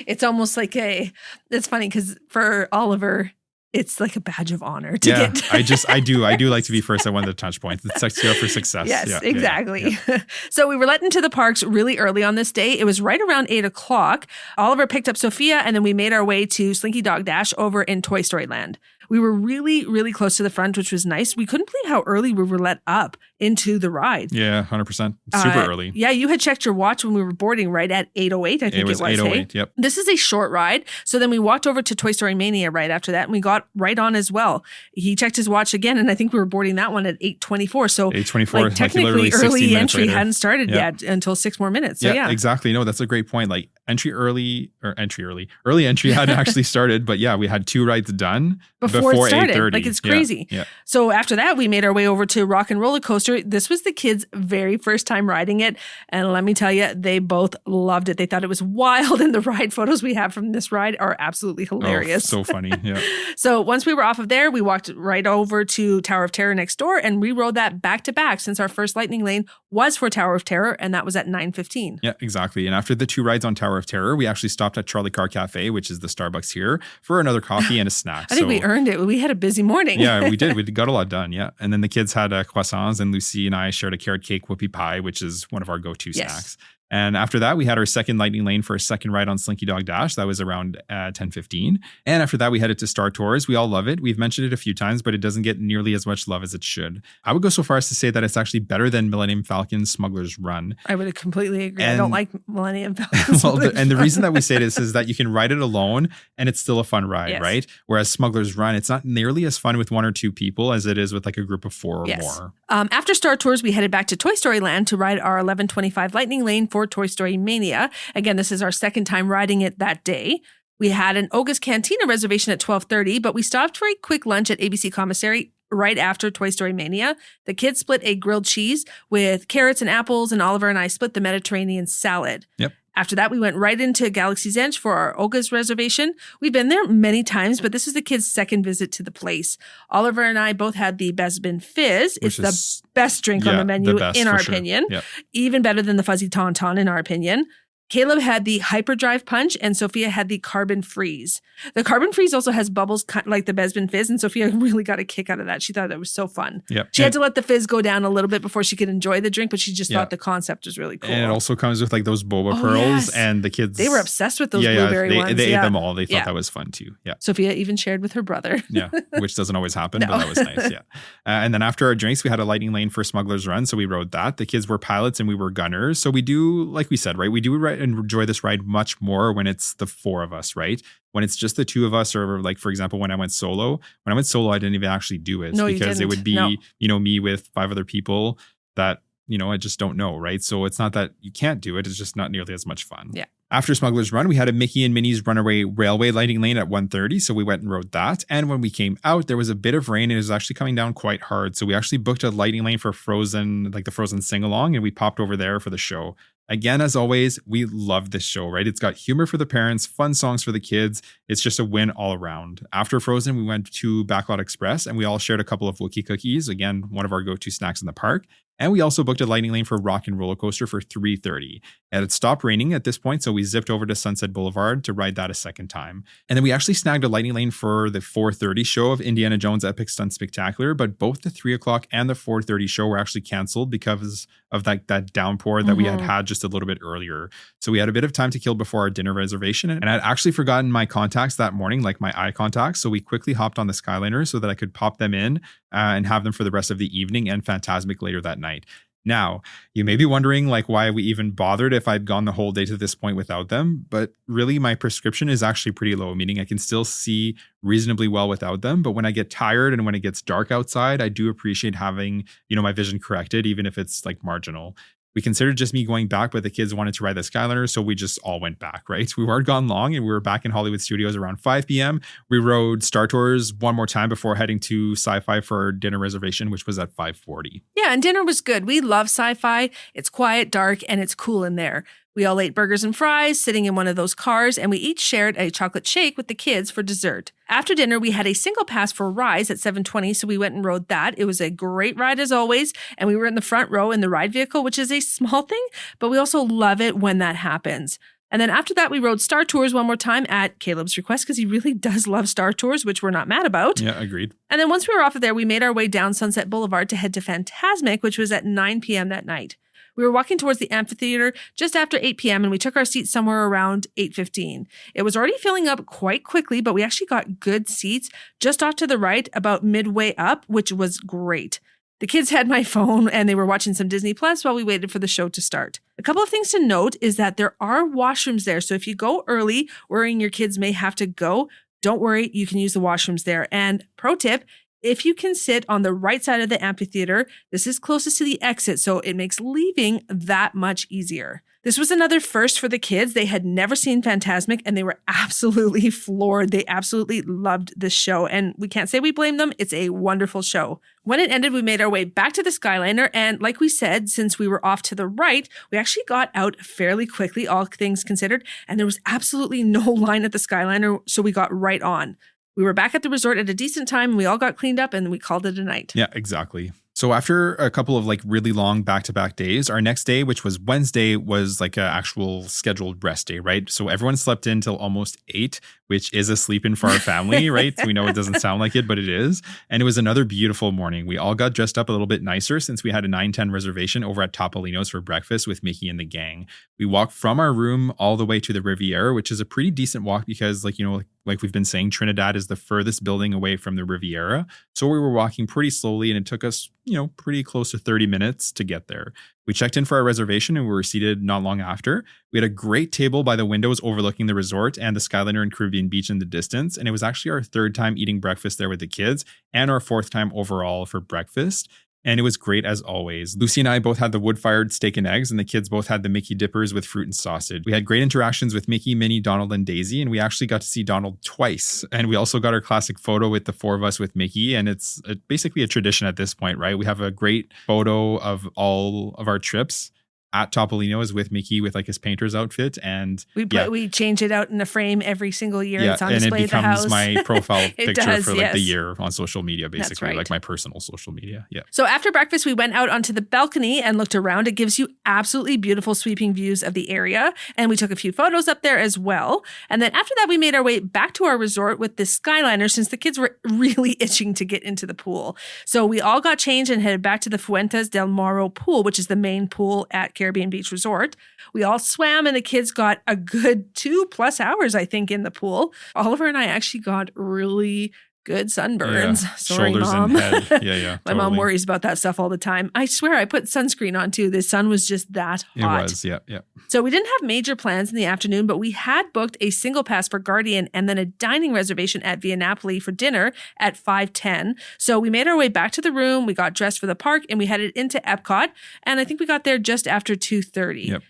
It's almost like it's funny because for Oliver, it's like a badge of honor to get. I do like to be first at one of the touch points. It sets you up for success. Yes, exactly. Yeah. So we were let into the parks really early on this day. It was right around 8 o'clock. Oliver picked up Sophia, and then we made our way to Slinky Dog Dash over in Toy Story Land. We were really, really close to the front, which was nice. We couldn't believe how early we were let up into the ride. Yeah, 100%. Super early. Yeah, you had checked your watch when we were boarding right at 8:08, I think it was. 8:08, hey? Yep. This is a short ride. So then we walked over to Toy Story Mania right after that, and we got right on as well. He checked his watch again, and I think we were boarding that one at 8:24. So 8:24, like, technically early entry later. hadn't started yet until 6 more minutes. So yeah, exactly. No, that's a great point. Like early entry hadn't actually started, but yeah, we had 2 rides done before it started. 8:30. Like it's crazy. Yeah. So after that, we made our way over to Rock and Roller Coaster. This was the kids' very first time riding it. And let me tell you, they both loved it. They thought it was wild. And the ride photos we have from this ride are absolutely hilarious. Oh, so funny. Yeah. So once we were off of there, we walked right over to Tower of Terror next door and rerode that back to back since our first lightning lane was for Tower of Terror. And that was at 9:15. Yeah, exactly. And after the 2 rides on Tower of Terror, we actually stopped at Charlie Car Cafe, which is the Starbucks here, for another coffee and a snack. I think we earned it. We had a busy morning. Yeah, we did. We got a lot done. Yeah. And then the kids had croissants, and Lucy and I shared a carrot cake whoopie pie, which is one of our go-to snacks. And after that, we had our second lightning lane for a second ride on Slinky Dog Dash. That was around 10:15. And after that, we headed to Star Tours. We all love it. We've mentioned it a few times, but it doesn't get nearly as much love as it should. I would go so far as to say that it's actually better than Millennium Falcon's Smuggler's Run. I would completely agree. I don't like Millennium Falcon. And the reason that we say this is that you can ride it alone, and it's still a fun ride, right? Whereas Smuggler's Run, it's not nearly as fun with 1 or 2 people as it is with like a group of 4 or more. After Star Tours, we headed back to Toy Story Land to ride our 11:25 lightning lane for Toy Story Mania. Again, this is our second time riding it that day. We had an Oga's Cantina reservation at 12:30, but we stopped for a quick lunch at ABC Commissary right after Toy Story Mania. The kids split a grilled cheese with carrots and apples, and Oliver and I split the Mediterranean salad. Yep. After that, we went right into Galaxy's Edge for our Oga's reservation. We've been there many times, but this is the kids' second visit to the place. Oliver and I both had the Besbin Fizz. It's the best drink on the menu, in our opinion. Yep. Even better than the Fuzzy Tauntaun, in our opinion. Caleb had the Hyperdrive Punch, and Sophia had the Carbon Freeze. The Carbon Freeze also has bubbles like the Besbin Fizz, and Sophia really got a kick out of that. She thought that was so fun. Yep. She had to let the fizz go down a little bit before she could enjoy the drink, but she just thought the concept was really cool. And it also comes with like those boba pearls, and the kids... They were obsessed with those blueberry ones. They ate them all. They thought that was fun too. Yeah. Sophia even shared with her brother. Yeah, which doesn't always happen, but that was nice. Yeah. And then after our drinks, we had a lightning lane for Smuggler's Run, so we rode that. The kids were pilots and we were gunners. So we do, like we said, right? We do enjoy this ride much more when it's the 4 of us, right? When it's just the 2 of us, or like, for example, when I went solo, I didn't even actually do it because it would be, me with 5 other people that, I just don't know, right? So it's not that you can't do it. It's just not nearly as much fun. Yeah. After Smuggler's Run, we had a Mickey and Minnie's Runaway Railway lighting lane at 1:30, so we went and rode that. And when we came out, there was a bit of rain and it was actually coming down quite hard. So we actually booked a lighting lane for Frozen, like the Frozen sing-along, and we popped over there for the show. Again, as always, we love this show, right? It's got humor for the parents, fun songs for the kids. It's just a win all around. After Frozen, we went to Backlot Express and we all shared a couple of Wookiee cookies. Again, one of our go-to snacks in the park. And we also booked a lighting lane for Rock and Roller Coaster for 3:30. And it stopped raining at this point, so we zipped over to Sunset Boulevard to ride that a second time. And then we actually snagged a lighting lane for the 4:30 show of Indiana Jones Epic Stunt Spectacular, but both the 3 o'clock and the 4:30 show were actually canceled because of that downpour that we had just a little bit earlier. So we had a bit of time to kill before our dinner reservation. And I'd actually forgotten my contacts that morning, like my eye contacts. So we quickly hopped on the Skyliner so that I could pop them in and have them for the rest of the evening and Fantasmic later that night. Now, you may be wondering like why we even bothered if I'd gone the whole day to this point without them, but really my prescription is actually pretty low, meaning I can still see reasonably well without them. But when I get tired and when it gets dark outside, I do appreciate having, my vision corrected, even if it's like marginal. We considered just me going back, but the kids wanted to ride the Skyliner, so we just all went back, right? We weren't gone long, and we were back in Hollywood Studios around 5 p.m. We rode Star Tours one more time before heading to Sci-Fi for our dinner reservation, which was at 5:40. Yeah, and dinner was good. We love Sci-Fi. It's quiet, dark, and it's cool in there. We all ate burgers and fries, sitting in one of those cars, and we each shared a chocolate shake with the kids for dessert. After dinner, we had a single pass for Rise at 7:20, so we went and rode that. It was a great ride as always, and we were in the front row in the ride vehicle, which is a small thing, but we also love it when that happens. And then after that, we rode Star Tours one more time at Caleb's request because he really does love Star Tours, which we're not mad about. Yeah, agreed. And then once we were off of there, we made our way down Sunset Boulevard to head to Fantasmic, which was at 9 p.m. that night. We were walking towards the amphitheater just after 8 p.m. and we took our seats somewhere around 8:15. It was already filling up quite quickly, but we actually got good seats just off to the right about midway up, which was great. The kids had my phone and they were watching some Disney Plus while we waited for the show to start. A couple of things to note is that there are washrooms there. So if you go early, worrying your kids may have to go, don't worry, you can use the washrooms there. And pro tip, if you can sit on the right side of the amphitheater, this is closest to the exit, so it makes leaving that much easier. This was another first for the kids. They had never seen Fantasmic and they were absolutely floored. They absolutely loved this show, and we can't say we blame them. It's a wonderful show. When it ended, we made our way back to the Skyliner, and like we said, since we were off to the right, we actually got out fairly quickly, all things considered, and there was absolutely no line at the Skyliner, so we got right on. We were back at the resort at a decent time and we all got cleaned up and we called it a night. Yeah, exactly. So after a couple of like really long back-to-back days, our next day, which was Wednesday, was like an actual scheduled rest day, right? So everyone slept in till almost 8, which is a sleep in for our family, right? So we know it doesn't sound like it, but it is. And it was another beautiful morning. We all got dressed up a little bit nicer since we had a 9:10 reservation over at Topolino's for breakfast with Mickey and the gang. We walked from our room all the way to the Riviera, which is a pretty decent walk because like we've been saying, Trinidad is the furthest building away from the Riviera. So we were walking pretty slowly and it took us, pretty close to 30 minutes to get there. We checked in for our reservation and we were seated not long after. We had a great table by the windows overlooking the resort and the Skyliner and Caribbean Beach in the distance. And it was actually our 3rd time eating breakfast there with the kids and our 4th time overall for breakfast. And it was great as always. Lucy and I both had the wood-fired steak and eggs, and the kids both had the Mickey dippers with fruit and sausage. We had great interactions with Mickey, Minnie, Donald, and Daisy, and we actually got to see Donald twice. And we also got our classic photo with the 4 of us with Mickey, and it's basically a tradition at this point, right? We have a great photo of all of our trips at Topolino's with Mickey with like his painter's outfit, and we change it out in a frame every single year. Yeah, it's on display at the house. And it becomes my profile picture for like the yes. year on social media, basically, right. like my personal social media. Yeah. So after breakfast, we went out onto the balcony and looked around. It gives you absolutely beautiful sweeping views of the area, and we took a few photos up there as well. And then after that, we made our way back to our resort with the Skyliner since the kids were really itching to get into the pool. So we all got changed and headed back to the Fuentes del Morro pool, which is the main pool at Caribbean Beach Resort. We all swam and the kids got a good 2+ hours, I think, in the pool. Oliver and I actually got really good sunburns. Yeah. Sorry, Shoulders Mom. and head. Yeah. My mom worries about that stuff all the time. I swear I put sunscreen on too. The sun was just that hot. It was, yeah. So we didn't have major plans in the afternoon, but we had booked a single pass for Guardian and then a dining reservation at Via Napoli for dinner at 5:10. So we made our way back to the room. We got dressed for the park and we headed into Epcot. And I think we got there just after 2:30. Yep.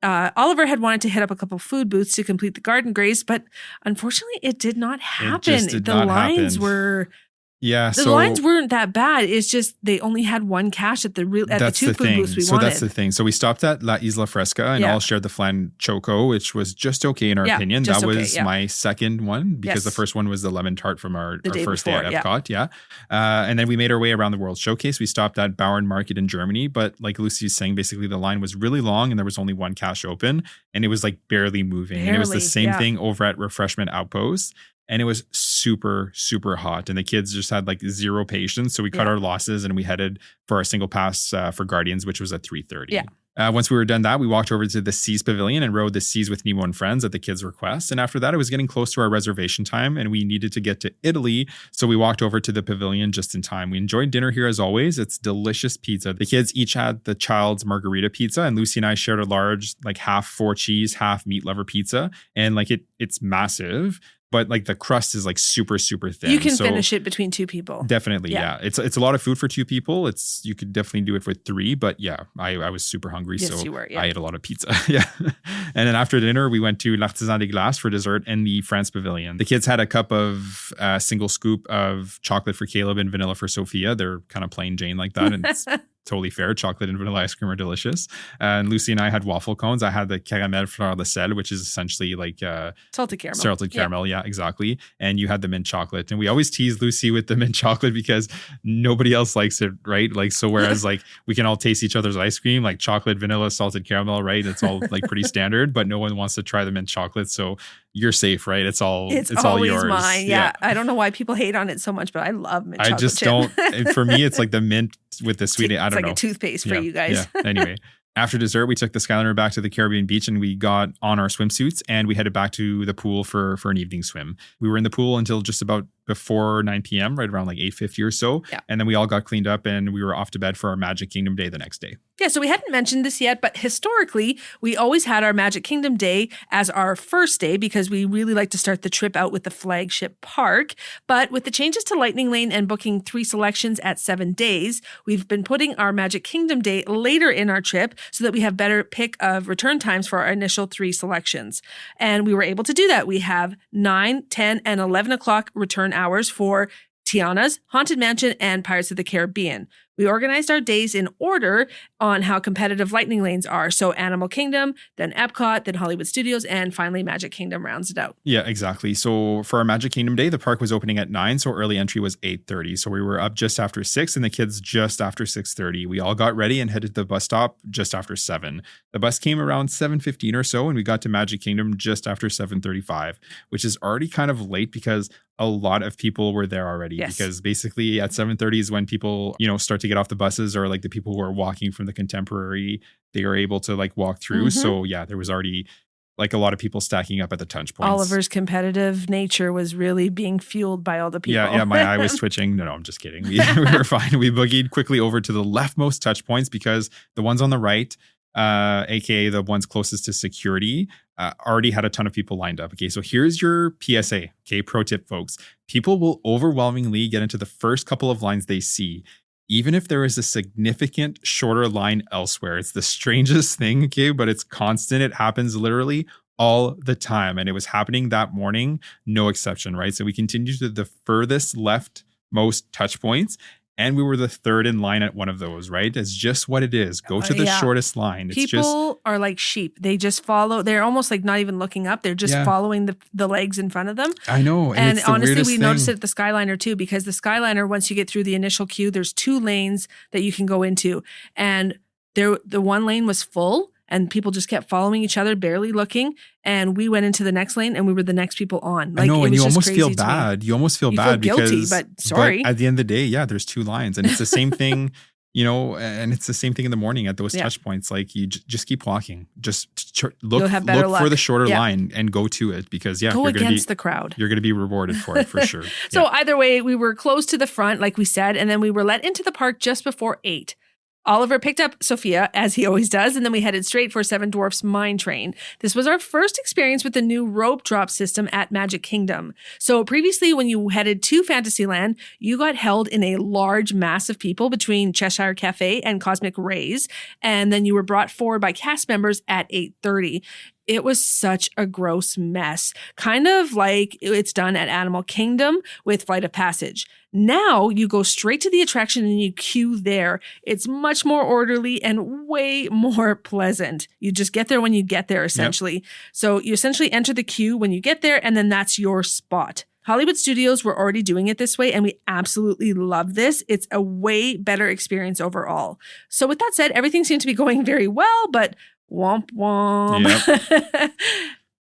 Oliver had wanted to hit up a couple food booths to complete the garden graze, but unfortunately it did not happen. It just did not lines happen. were... Yeah, the lines weren't that bad. It's just they only had one cache at the two food booths we wanted. So that's the thing. So we stopped at La Isla Fresca and all shared the flan choco, which was just okay in our opinion. That was my second one because the first one was the lemon tart from our first day at Epcot. And then we made our way around the World Showcase. We stopped at Bauern Market in Germany, but like Lucy's saying, basically the line was really long and there was only one cache open and it was like barely moving. And it was the same thing over at Refreshment Outpost. And it was super, super hot. And the kids just had like zero patience. So we cut our losses and we headed for our single pass for Guardians, which was at 3:30. Yeah. Once we were done that, we walked over to the Seas Pavilion and rode the Seas with Nemo and Friends at the kids' request. And after that, it was getting close to our reservation time and we needed to get to Italy. So we walked over to the pavilion just in time. We enjoyed dinner here as always. It's delicious pizza. The kids each had the child's margarita pizza and Lucy and I shared a large, like half 4 cheese, half meat lover pizza. And like it's massive. But like the crust is like super, super thin. You can finish it between 2 people. Definitely, yeah. It's a lot of food for 2 people. You could definitely do it for 3, but I was super hungry, so you were, I ate a lot of pizza. And then after dinner, we went to l'Artisan des Glaces for dessert in the France Pavilion. The kids had a cup of single scoop of chocolate for Caleb and vanilla for Sophia. They're kind of plain Jane like that, and it's totally fair. Chocolate and vanilla ice cream are delicious. And Lucy and I had waffle cones. I had the caramel fleur de sel, which is essentially like salted caramel. Salted caramel, yeah, exactly. And you had the mint chocolate. And we always tease Lucy with the mint chocolate because nobody else likes it, right? Like, so whereas like we can all taste each other's ice cream, like chocolate, vanilla, salted caramel, right? It's all like pretty standard, but no one wants to try the mint chocolate. So you're safe, right? It's all yours. Mine. Yeah. I don't know why people hate on it so much, but I love mint chocolate. I just don't. For me, it's like the mint with the sweet. I don't know. It's like a toothpaste for you guys. Yeah. Anyway. After dessert, we took the Skyliner back to the Caribbean beach and we got on our swimsuits and we headed back to the pool for an evening swim. We were in the pool until just about before 9 p.m., right around like 8:50 or so. Yeah. And then we all got cleaned up and we were off to bed for our Magic Kingdom day the next day. Yeah, so we hadn't mentioned this yet, but historically, we always had our Magic Kingdom day as our first day because we really like to start the trip out with the flagship park. But with the changes to Lightning Lane and booking 3 selections at 7 days, we've been putting our Magic Kingdom day later in our trip so that we have better pick of return times for our initial 3 selections. And we were able to do that. We have 9, 10, and 11 o'clock return hours for Tiana's, Haunted Mansion, and Pirates of the Caribbean. We organized our days in order on how competitive Lightning Lanes are. So Animal Kingdom, then Epcot, then Hollywood Studios, and finally Magic Kingdom rounds it out. Yeah, exactly. So for our Magic Kingdom day, the park was opening at 9, so early entry was 8:30. So we were up just after 6 and the kids just after 6:30. We all got ready and headed to the bus stop just after 7. The bus came around 7:15 or so and we got to Magic Kingdom just after 7:35, which is already kind of late because a lot of people were there already. Yes. Because basically at 7:30 is when people, start to get off the buses, or like the people who are walking from the Contemporary, they are able to like walk through. Mm-hmm. So yeah, there was already like a lot of people stacking up at the touch points. Oliver's competitive nature was really being fueled by all the people. Yeah, my eye was twitching. No, I'm just kidding. We were fine. We boogied quickly over to the leftmost touch points because the ones on the right, aka the ones closest to security, already had a ton of people lined up. Okay, so here's your PSA. Okay, pro tip, folks. People will overwhelmingly get into the first couple of lines they see, even if there is a significant shorter line elsewhere. It's the strangest thing, okay, but it's constant. It happens literally all the time. And it was happening that morning, no exception, right? So we continued to the furthest leftmost touch points. And we were the third in line at one of those, right? It's just what it is. Go to the shortest line. It's People are like sheep. They just follow. They're almost like not even looking up. They're just following the legs in front of them. I know. And it's the honestly, we noticed thing. it at the Skyliner too, because the Skyliner, once you get through the initial queue, there's 2 lanes that you can go into. And the one lane was full. And people just kept following each other, barely looking. And we went into the next lane and we were the next people on. Like, I know, and you almost feel bad. You almost feel bad feel guilty, but sorry. But at the end of the day, there's 2 lines. And it's the same thing, and it's the same thing in the morning at those touch points. Like you just keep walking. Just look for the shorter line and go to it because, go against the crowd. You're going to be rewarded for it for sure. So either way, we were close to the front, like we said, and then we were let into the park just before 8. Oliver picked up Sophia, as he always does, and then we headed straight for Seven Dwarfs Mine Train. This was our first experience with the new rope drop system at Magic Kingdom. So previously, when you headed to Fantasyland, you got held in a large mass of people between Cheshire Cafe and Cosmic Rays, and then you were brought forward by cast members at 8:30. It was such a gross mess, kind of like it's done at Animal Kingdom with Flight of Passage. Now you go straight to the attraction and you queue there. It's much more orderly and way more pleasant. You just get there when you get there, essentially. Yep. So you essentially enter the queue when you get there, and then that's your spot. Hollywood Studios were already doing it this way, and we absolutely love this. It's a way better experience overall. So with that said, everything seemed to be going very well, but womp womp. Yep.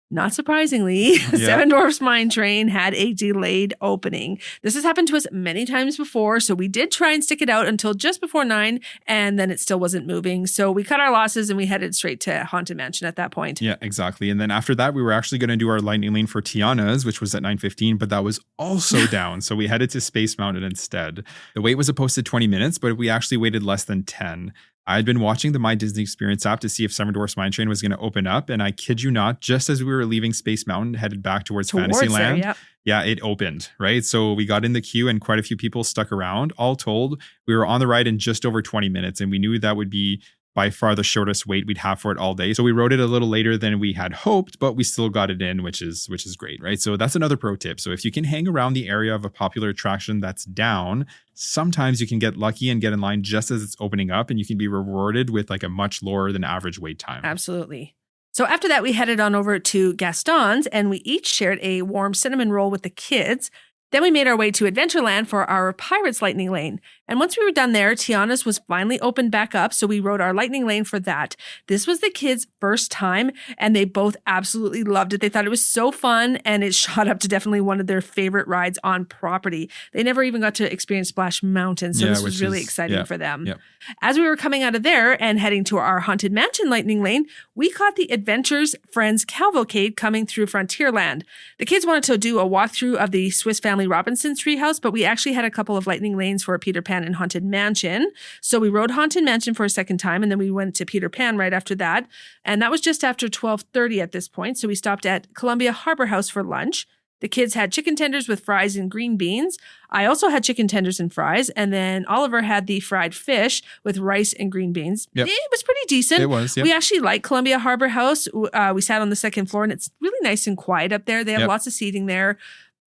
Not surprisingly, Seven Dwarfs Mine Train had a delayed opening. This has happened to us many times before, so we did try and stick it out until just before 9, and then it still wasn't moving. So we cut our losses and we headed straight to Haunted Mansion at that point. Yeah, exactly. And then after that, we were actually going to do our Lightning Lane for Tiana's, which was at 9:15, but that was also down. So we headed to Space Mountain instead. The wait was supposed to 20 minutes, but we actually waited less than 10. I had been watching the My Disney Experience app to see if Seven Dwarfs Mine Train was going to open up. And I kid you not, just as we were leaving Space Mountain, headed back towards Fantasyland, there, yeah, it opened, right? So we got in the queue and quite a few people stuck around. All told, we were on the ride in just over 20 minutes. And we knew that would be by far the shortest wait we'd have for it all day. So we rode it a little later than we had hoped, but we still got it in, which is great, right? So that's another pro tip. So if you can hang around the area of a popular attraction that's down, sometimes you can get lucky and get in line just as it's opening up, and you can be rewarded with like a much lower than average wait time. Absolutely. So after that, we headed on over to Gaston's, and we each shared a warm cinnamon roll with the kids. Then we made our way to Adventureland for our Pirates Lightning Lane. And once we were done there, Tiana's was finally opened back up, so we rode our Lightning Lane for that. This was the kids' first time, and they both absolutely loved it. They thought it was so fun, and it shot up to definitely one of their favorite rides on property. They never even got to experience Splash Mountain, so this was really exciting for them. Yep. As we were coming out of there and heading to our Haunted Mansion Lightning Lane, we caught the Adventures Friends Cavalcade coming through Frontierland. The kids wanted to do a walkthrough of the Swiss Family Robinson's treehouse, but we actually had a couple of Lightning Lanes for Peter Pan and Haunted Mansion. So we rode Haunted Mansion for a second time, and then we went to Peter Pan right after that. And that was just after 12:30 at this point. So we stopped at Columbia Harbor House for lunch. The kids had chicken tenders with fries and green beans. I also had chicken tenders and fries. And then Oliver had the fried fish with rice and green beans. Yep. It was pretty decent. It was, yep. We actually like Columbia Harbor House. We sat on the second floor, and it's really nice and quiet up there. They have lots of seating there.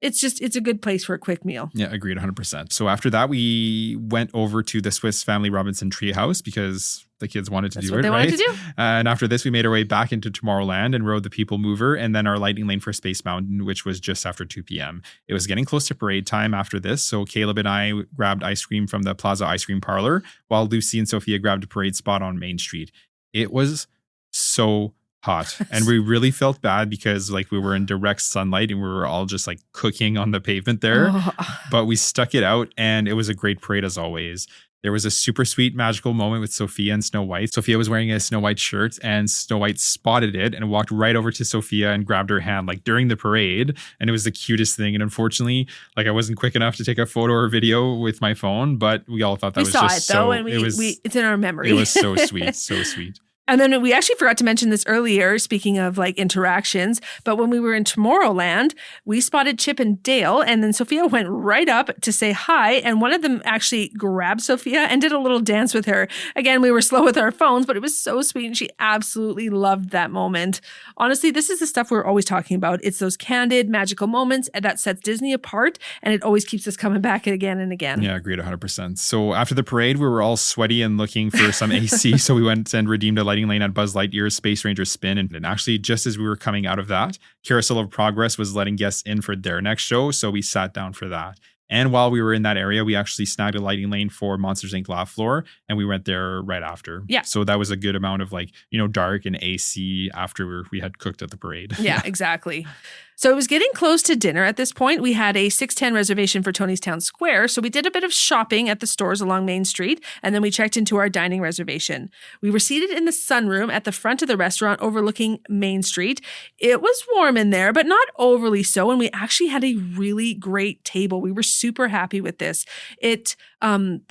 It's a good place for a quick meal. Yeah, agreed 100%. So after that, we went over to the Swiss Family Robinson Treehouse because the kids wanted to do it, right? That's what they wanted to do. And after this, we made our way back into Tomorrowland and rode the People Mover and then our Lightning Lane for Space Mountain, which was just after 2 p.m. It was getting close to parade time after this, so Caleb and I grabbed ice cream from the Plaza Ice Cream Parlor, while Lucy and Sophia grabbed a parade spot on Main Street. It was so hot. And we really felt bad because like we were in direct sunlight and we were all just like cooking on the pavement there. But we stuck it out and it was a great parade as always. There was a super sweet magical moment with Sophia and Snow White. Sophia was wearing a Snow White shirt and Snow White spotted it and walked right over to Sophia and grabbed her hand like during the parade. And it was the cutest thing. And unfortunately, like I wasn't quick enough to take a photo or video with my phone, but we all thought that was just so... And it's in our memory. It was so sweet, so sweet. And then we actually forgot to mention this earlier, speaking of like interactions, but when we were in Tomorrowland, we spotted Chip and Dale, and then Sophia went right up to say hi, and one of them actually grabbed Sophia and did a little dance with her. Again, we were slow with our phones, but it was so sweet, and she absolutely loved that moment. Honestly, this is the stuff we're always talking about. It's those candid, magical moments that sets Disney apart, and it always keeps us coming back again and again. Yeah, agreed 100%. So after the parade, we were all sweaty and looking for some AC, so we went and redeemed a lighting lane at Buzz Lightyear's Space Ranger spin. And actually, just as we were coming out of that, Carousel of Progress was letting guests in for their next show. So we sat down for that. And while we were in that area, we actually snagged a lighting lane for Monsters, Inc. Laugh Floor. And we went there right after. Yeah. So that was a good amount of like, dark and AC after we had cooked at the parade. Yeah, exactly. So it was getting close to dinner at this point. We had a 6:10 reservation for Tony's Town Square, so we did a bit of shopping at the stores along Main Street, and then we checked into our dining reservation. We were seated in the sunroom at the front of the restaurant overlooking Main Street. It was warm in there, but not overly so, and we actually had a really great table. We were super happy with this. The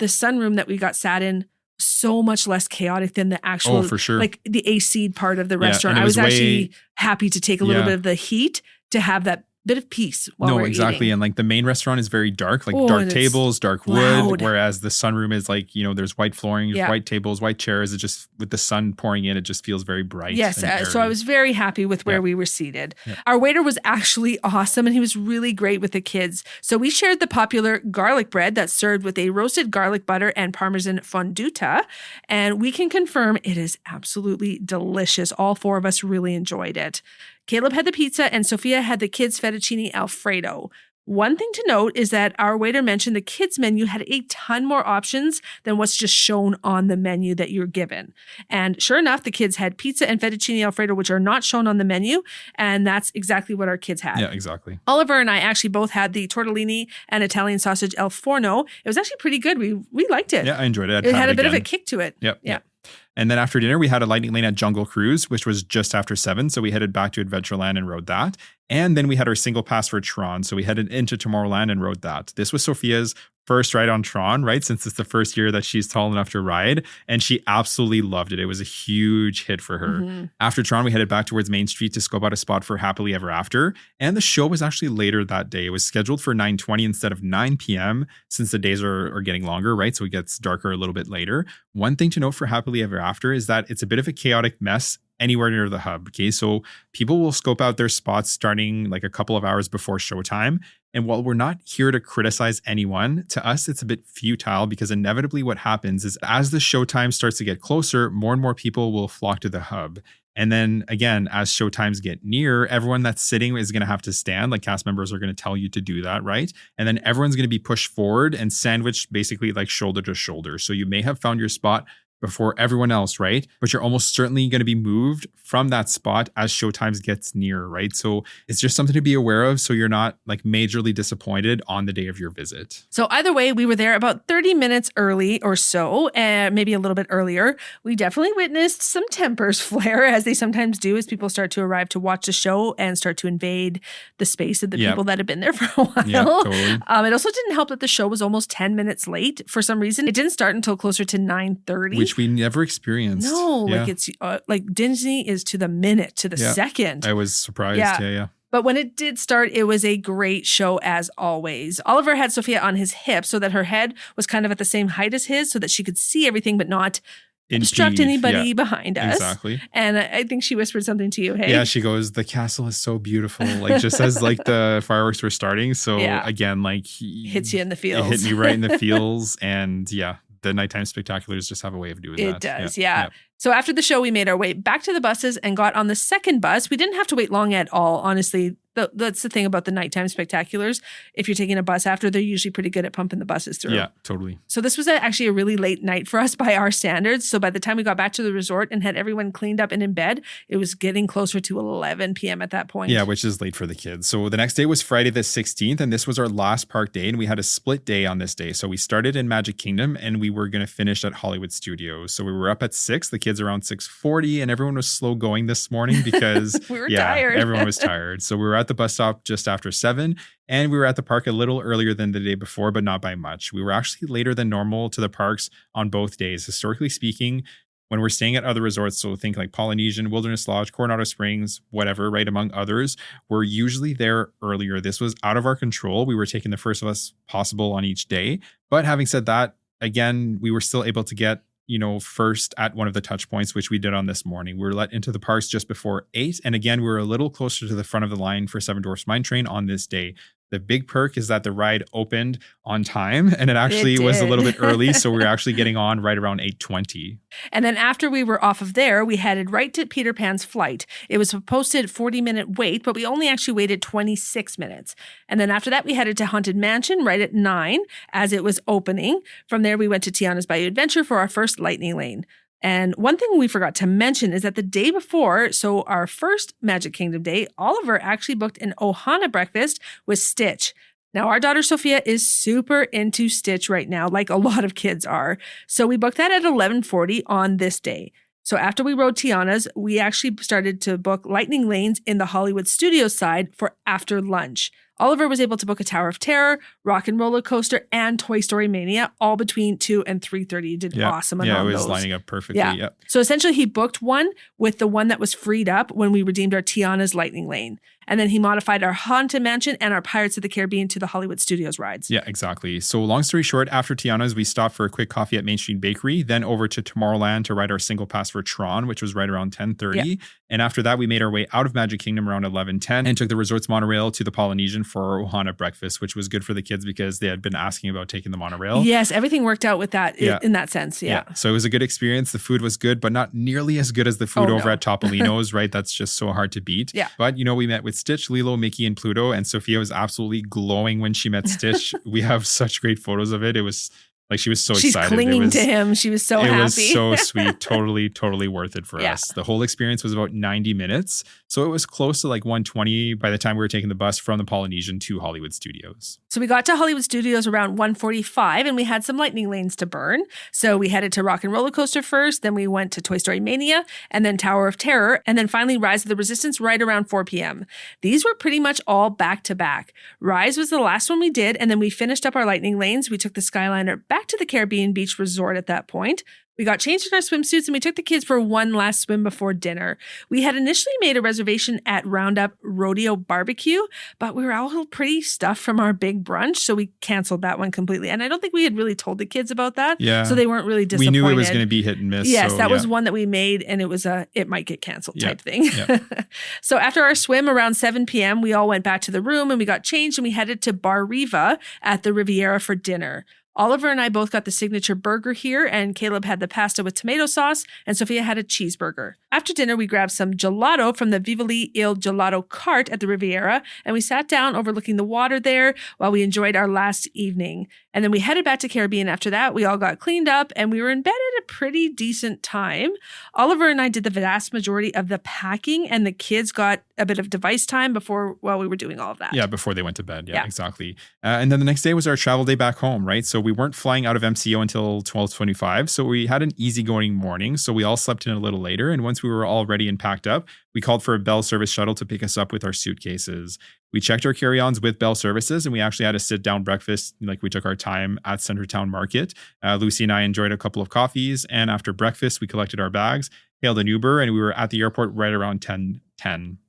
sunroom that we got sat in, so much less chaotic than the actual, Oh, for sure. like the AC part of the restaurant. and it I was was actually happy to take a little Yeah. bit of the heat to have that bit of peace while we're exactly. eating. And like the main restaurant is very dark, like Oh, dark and it's tables, dark loud. wood, whereas the sunroom is like, there's white flooring, Yeah. white tables, white chairs. It just, with the sun pouring in, it just feels very bright. Yes, and so I airy. was very happy with where Yeah. we were seated. Yeah. Our waiter was actually awesome, and he was really great with the kids. So we shared the popular garlic bread that's served with a roasted garlic butter and Parmesan fondue, and we can confirm it is absolutely delicious. All four of us really enjoyed it. Caleb had the pizza, and Sophia had the kids' fettuccine Alfredo. One thing to note is that our waiter mentioned the kids' menu had a ton more options than what's just shown on the menu that you're given. And sure enough, the kids had pizza and fettuccine Alfredo, which are not shown on the menu. And that's exactly what our kids had. Yeah, exactly. Oliver and I actually both had the tortellini and Italian sausage al forno. It was actually pretty good. We liked it. Yeah, I enjoyed it. It had a bit of a kick to it. Yep. Yeah. And then after dinner, we had a lightning lane at Jungle Cruise, which was just after 7. So we headed back to Adventureland and rode that. And then we had our single pass for Tron. So we headed into Tomorrowland and rode that. This was Sophia's first ride on Tron, right? Since it's the first year that she's tall enough to ride. And she absolutely loved it. It was a huge hit for her. Mm-hmm. After Tron, we headed back towards Main Street to scope out a spot for Happily Ever After. And the show was actually later that day. It was scheduled for 9:20 instead of 9 p.m. since the days are getting longer, right? So it gets darker a little bit later. One thing to note for Happily Ever After is that it's a bit of a chaotic mess anywhere near the hub. Okay. So people will scope out their spots starting like a couple of hours before showtime. And while we're not here to criticize anyone, to us, it's a bit futile because inevitably what happens is as the showtime starts to get closer, more and more people will flock to the hub. And then again, as showtimes get near, everyone that's sitting is going to have to stand. Like cast members are going to tell you to do that, right? And then everyone's going to be pushed forward and sandwiched basically like shoulder to shoulder. So you may have found your spot before everyone else, right? But you're almost certainly going to be moved from that spot as showtimes gets near, right? So it's just something to be aware of so you're not like majorly disappointed on the day of your visit. So either way, we were there about 30 minutes early or so, maybe a little bit earlier. We definitely witnessed some tempers flare, as they sometimes do as people start to arrive to watch the show and start to invade the space of the people that have been there for a while. Yeah, totally. It also didn't help that the show was almost 10 minutes late. For some reason, it didn't start until closer to 9:30. Which we never experienced. No, like it's like Disney is to the minute, to the second. I was surprised. Yeah. But when it did start, it was a great show as always. Oliver had Sophia on his hip so that her head was kind of at the same height as his so that she could see everything but not obstruct anybody behind us. Exactly. And I think she whispered something to you, hey? Yeah, she goes, the castle is so beautiful. Like just as like the fireworks were starting. So again, like hits you in the feels. It hit me right in the feels. And the nighttime spectaculars just have a way of doing that. It does, yeah. So after the show, we made our way back to the buses and got on the second bus. We didn't have to wait long at all, honestly. That's the thing about the nighttime spectaculars. If you're taking a bus after, they're usually pretty good at pumping the buses through. Yeah, totally. So this was actually a really late night for us by our standards. So by the time we got back to the resort and had everyone cleaned up and in bed, it was getting closer to 11 p.m. at that point. Yeah, which is late for the kids. So the next day was Friday the 16th, and this was our last park day, and we had a split day on this day. So we started in Magic Kingdom, and we were going to finish at Hollywood Studios. So we were up at 6, the kids around 6:40, and everyone was slow going this morning because we were tired. Everyone was tired. So we were at the bus stop just after 7, and we were at the park a little earlier than the day before, but not by much. We were actually later than normal to the parks on both days. Historically speaking, when we're staying at other resorts, so think like Polynesian, Wilderness Lodge, Coronado Springs, whatever, right, among others, we're usually there earlier. This was out of our control. We were taking the first of us possible on each day. But having said that, again, we were still able to get first at one of the touch points, which we did on this morning. We were let into the parks just before 8. And again, we were a little closer to the front of the line for Seven Dwarfs Mine Train on this day. The big perk is that the ride opened on time, and it actually was a little bit early. So we were actually getting on right around 8:20. And then after we were off of there, we headed right to Peter Pan's flight. It was a posted 40-minute wait, but we only actually waited 26 minutes. And then after that, we headed to Haunted Mansion right at 9 as it was opening. From there, we went to Tiana's Bayou Adventure for our first lightning lane. And one thing we forgot to mention is that the day before, so our first Magic Kingdom day, Oliver actually booked an Ohana breakfast with Stitch. Now, our daughter Sophia is super into Stitch right now, like a lot of kids are. So we booked that at 11:40 on this day. So after we rode Tiana's, we actually started to book lightning lanes in the Hollywood Studios side for after lunch. Oliver was able to book a Tower of Terror, Rock and Roller Coaster, and Toy Story Mania, all between 2 and 3:30. He did awesome on all those. Yeah, it was lining up perfectly. Yeah. So essentially, he booked one with the one that was freed up when we redeemed our Tiana's Lightning Lane. And then he modified our Haunted Mansion and our Pirates of the Caribbean to the Hollywood Studios rides. Yeah, exactly. So long story short, after Tiana's, we stopped for a quick coffee at Main Street Bakery, then over to Tomorrowland to ride our single pass for Tron, which was right around 10:30. Yeah. And after that, we made our way out of Magic Kingdom around 11:10 and took the resort's monorail to the Polynesian for our Ohana breakfast, which was good for the kids because they had been asking about taking the monorail. Yes, everything worked out with that in that sense. Yeah. So it was a good experience. The food was good, but not nearly as good as the food over at Topolino's, right? That's just so hard to beat. Yeah. But, we met with Stitch, Lilo, Mickey, and Pluto, and Sophia was absolutely glowing when she met Stitch. We have such great photos of it. It was like she was so excited. She's clinging to him. She was so happy. It was so sweet. Totally worth it for us. The whole experience was about 90 minutes. So it was close to like 120 by the time we were taking the bus from the Polynesian to Hollywood Studios. So we got to Hollywood Studios around 1:45 and we had some lightning lanes to burn. So we headed to Rock and Roller Coaster first, then we went to Toy Story Mania, and then Tower of Terror, and then finally Rise of the Resistance right around 4 p.m. These were pretty much all back to back. Rise was the last one we did, and then we finished up our lightning lanes. We took the Skyliner back to the Caribbean Beach Resort at that point. We got changed in our swimsuits and we took the kids for one last swim before dinner. We had initially made a reservation at Roundup Rodeo Barbecue, but we were all pretty stuffed from our big brunch, so we canceled that one completely. And I don't think we had really told the kids about that, so they weren't really disappointed. We knew it was going to be hit and miss. Yes, that was one that we made, and it was it might get canceled type thing. So after our swim around 7 p.m., we all went back to the room and we got changed and we headed to Bar Riva at the Riviera for dinner. Oliver and I both got the signature burger here, and Caleb had the pasta with tomato sauce, and Sophia had a cheeseburger. After dinner, we grabbed some gelato from the Vivali Il Gelato cart at the Riviera, and we sat down overlooking the water there while we enjoyed our last evening. And then we headed back to Caribbean after that. We all got cleaned up, and we were in bed at a pretty decent time. Oliver and I did the vast majority of the packing, and the kids got a bit of device time while we were doing all of that. Yeah, before they went to bed. Yeah. Exactly. And then the next day was our travel day back home, right? So we weren't flying out of MCO until 12:25. So we had an easygoing morning. So we all slept in a little later. And once we were all ready and packed up, we called for a Bell Service shuttle to pick us up with our suitcases. We checked our carry-ons with Bell Services, and we actually had a sit-down breakfast. Like, we took our time at Centertown Market. Lucy and I enjoyed a couple of coffees. And after breakfast, we collected our bags, hailed an Uber, and we were at the airport right around 10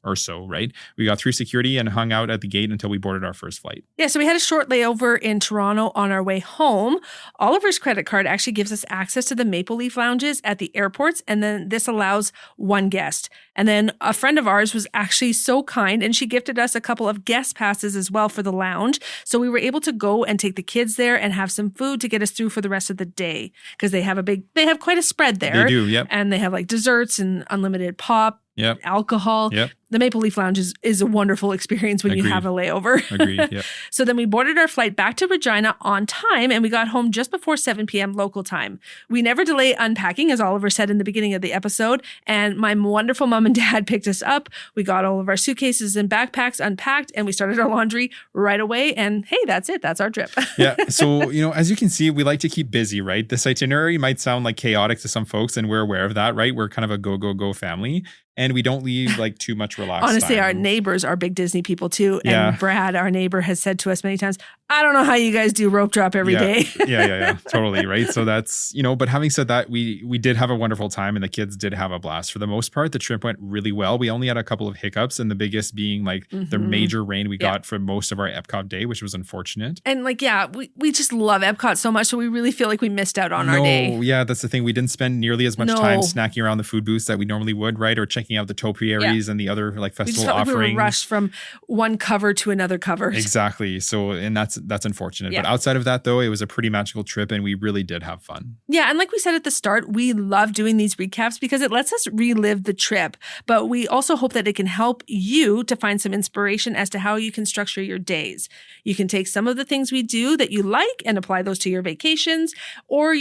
or so, right? We got through security and hung out at the gate until we boarded our first flight. Yeah, so we had a short layover in Toronto on our way home. Oliver's credit card actually gives us access to the Maple Leaf lounges at the airports, and then this allows one guest. And then a friend of ours was actually so kind, and she gifted us a couple of guest passes as well for the lounge. So we were able to go and take the kids there and have some food to get us through for the rest of the day, because they have quite a spread there. They do, yep. And they have like desserts and unlimited pop. Yep. Alcohol. Yep. The Maple Leaf Lounge is a wonderful experience when you have a layover. Agreed. Yep. So then we boarded our flight back to Regina on time, and we got home just before 7 p.m. local time. We never delay unpacking, as Oliver said in the beginning of the episode, and my wonderful mom and dad picked us up. We got all of our suitcases and backpacks unpacked, and we started our laundry right away. And hey, that's it. That's our trip. Yeah. So, as you can see, we like to keep busy, right? This itinerary might sound like chaotic to some folks, and we're aware of that, right? We're kind of a go family. And we don't leave like too much relaxed Honestly, time. Our neighbors are big Disney people too. And Yeah. Brad, our neighbor, has said to us many times, I don't know how you guys do rope drop every day. Yeah. Totally. Right. So that's, but having said that, we did have a wonderful time and the kids did have a blast. For the most part, the trip went really well. We only had a couple of hiccups, and the biggest being like the major rain we got for most of our Epcot day, which was unfortunate. And we just love Epcot so much. So we really feel like we missed out on our day. Yeah, that's the thing. We didn't spend nearly as much time snacking around the food booths that we normally would, right? Or checking out the topiaries and the other like festival we just felt offerings. Like we were rushed from one cover to another cover. Exactly. So, and that's unfortunate. But outside of that, though, it was a pretty magical trip and we really did have fun. Yeah. And like we said at the start, we love doing these recaps because it lets us relive the trip. But we also hope that it can help you to find some inspiration as to how you can structure your days. You can take some of the things we do that you like and apply those to your vacations, or,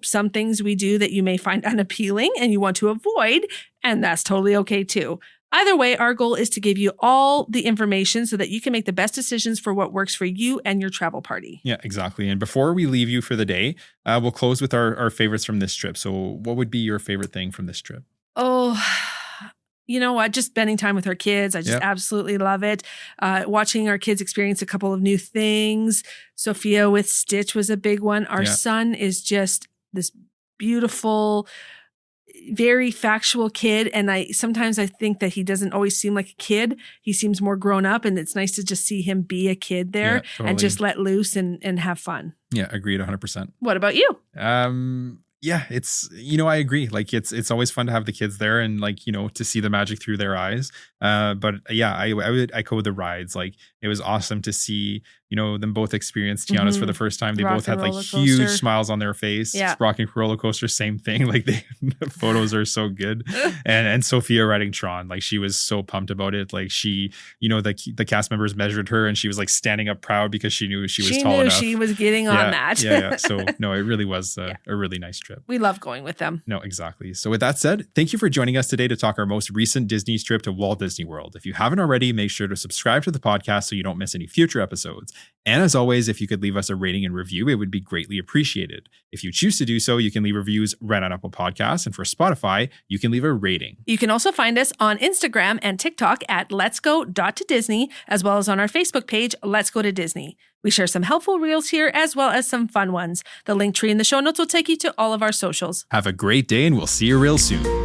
some things we do that you may find unappealing and you want to avoid, and that's totally okay too. Either way, our goal is to give you all the information so that you can make the best decisions for what works for you and your travel party. Yeah, exactly. And before we leave you for the day, we'll close with our favorites from this trip. So what would be your favorite thing from this trip? Oh, you know what? Just spending time with our kids. I just absolutely love it. Watching our kids experience a couple of new things. Sophia with Stitch was a big one. Our son is just this beautiful, very factual kid. And sometimes I think that he doesn't always seem like a kid. He seems more grown up, and it's nice to just see him be a kid there and just let loose and have fun. Yeah, agreed 100%. What about you? Yeah, it's, I agree. Like it's always fun to have the kids there and like, to see the magic through their eyes. But yeah, I would echo the rides. Like it was awesome to see, them both experience Tiana's for the first time. They both had like huge smiles on their face. Yeah. Rock and roller coaster, same thing. Like the photos are so good. and Sophia riding Tron, like she was so pumped about it. Like she, the cast members measured her and she was like standing up proud because she knew she was tall enough. She was getting on that. Yeah. So no, it really was a really nice trip. We love going with them. No, exactly. So with that said, thank you for joining us today to talk our most recent Disney trip to Walt Disney World. If you haven't already, make sure to subscribe to the podcast so you don't miss any future episodes. And as always, if you could leave us a rating and review, it would be greatly appreciated. If you choose to do so, you can leave reviews right on Apple Podcasts. And for Spotify, you can leave a rating. You can also find us on Instagram and TikTok at Let's Go.to-Disney, as well as on our Facebook page, Let's Go to Disney. We share some helpful reels here as well as some fun ones. The link tree in the show notes will take you to all of our socials. Have a great day and we'll see you real soon.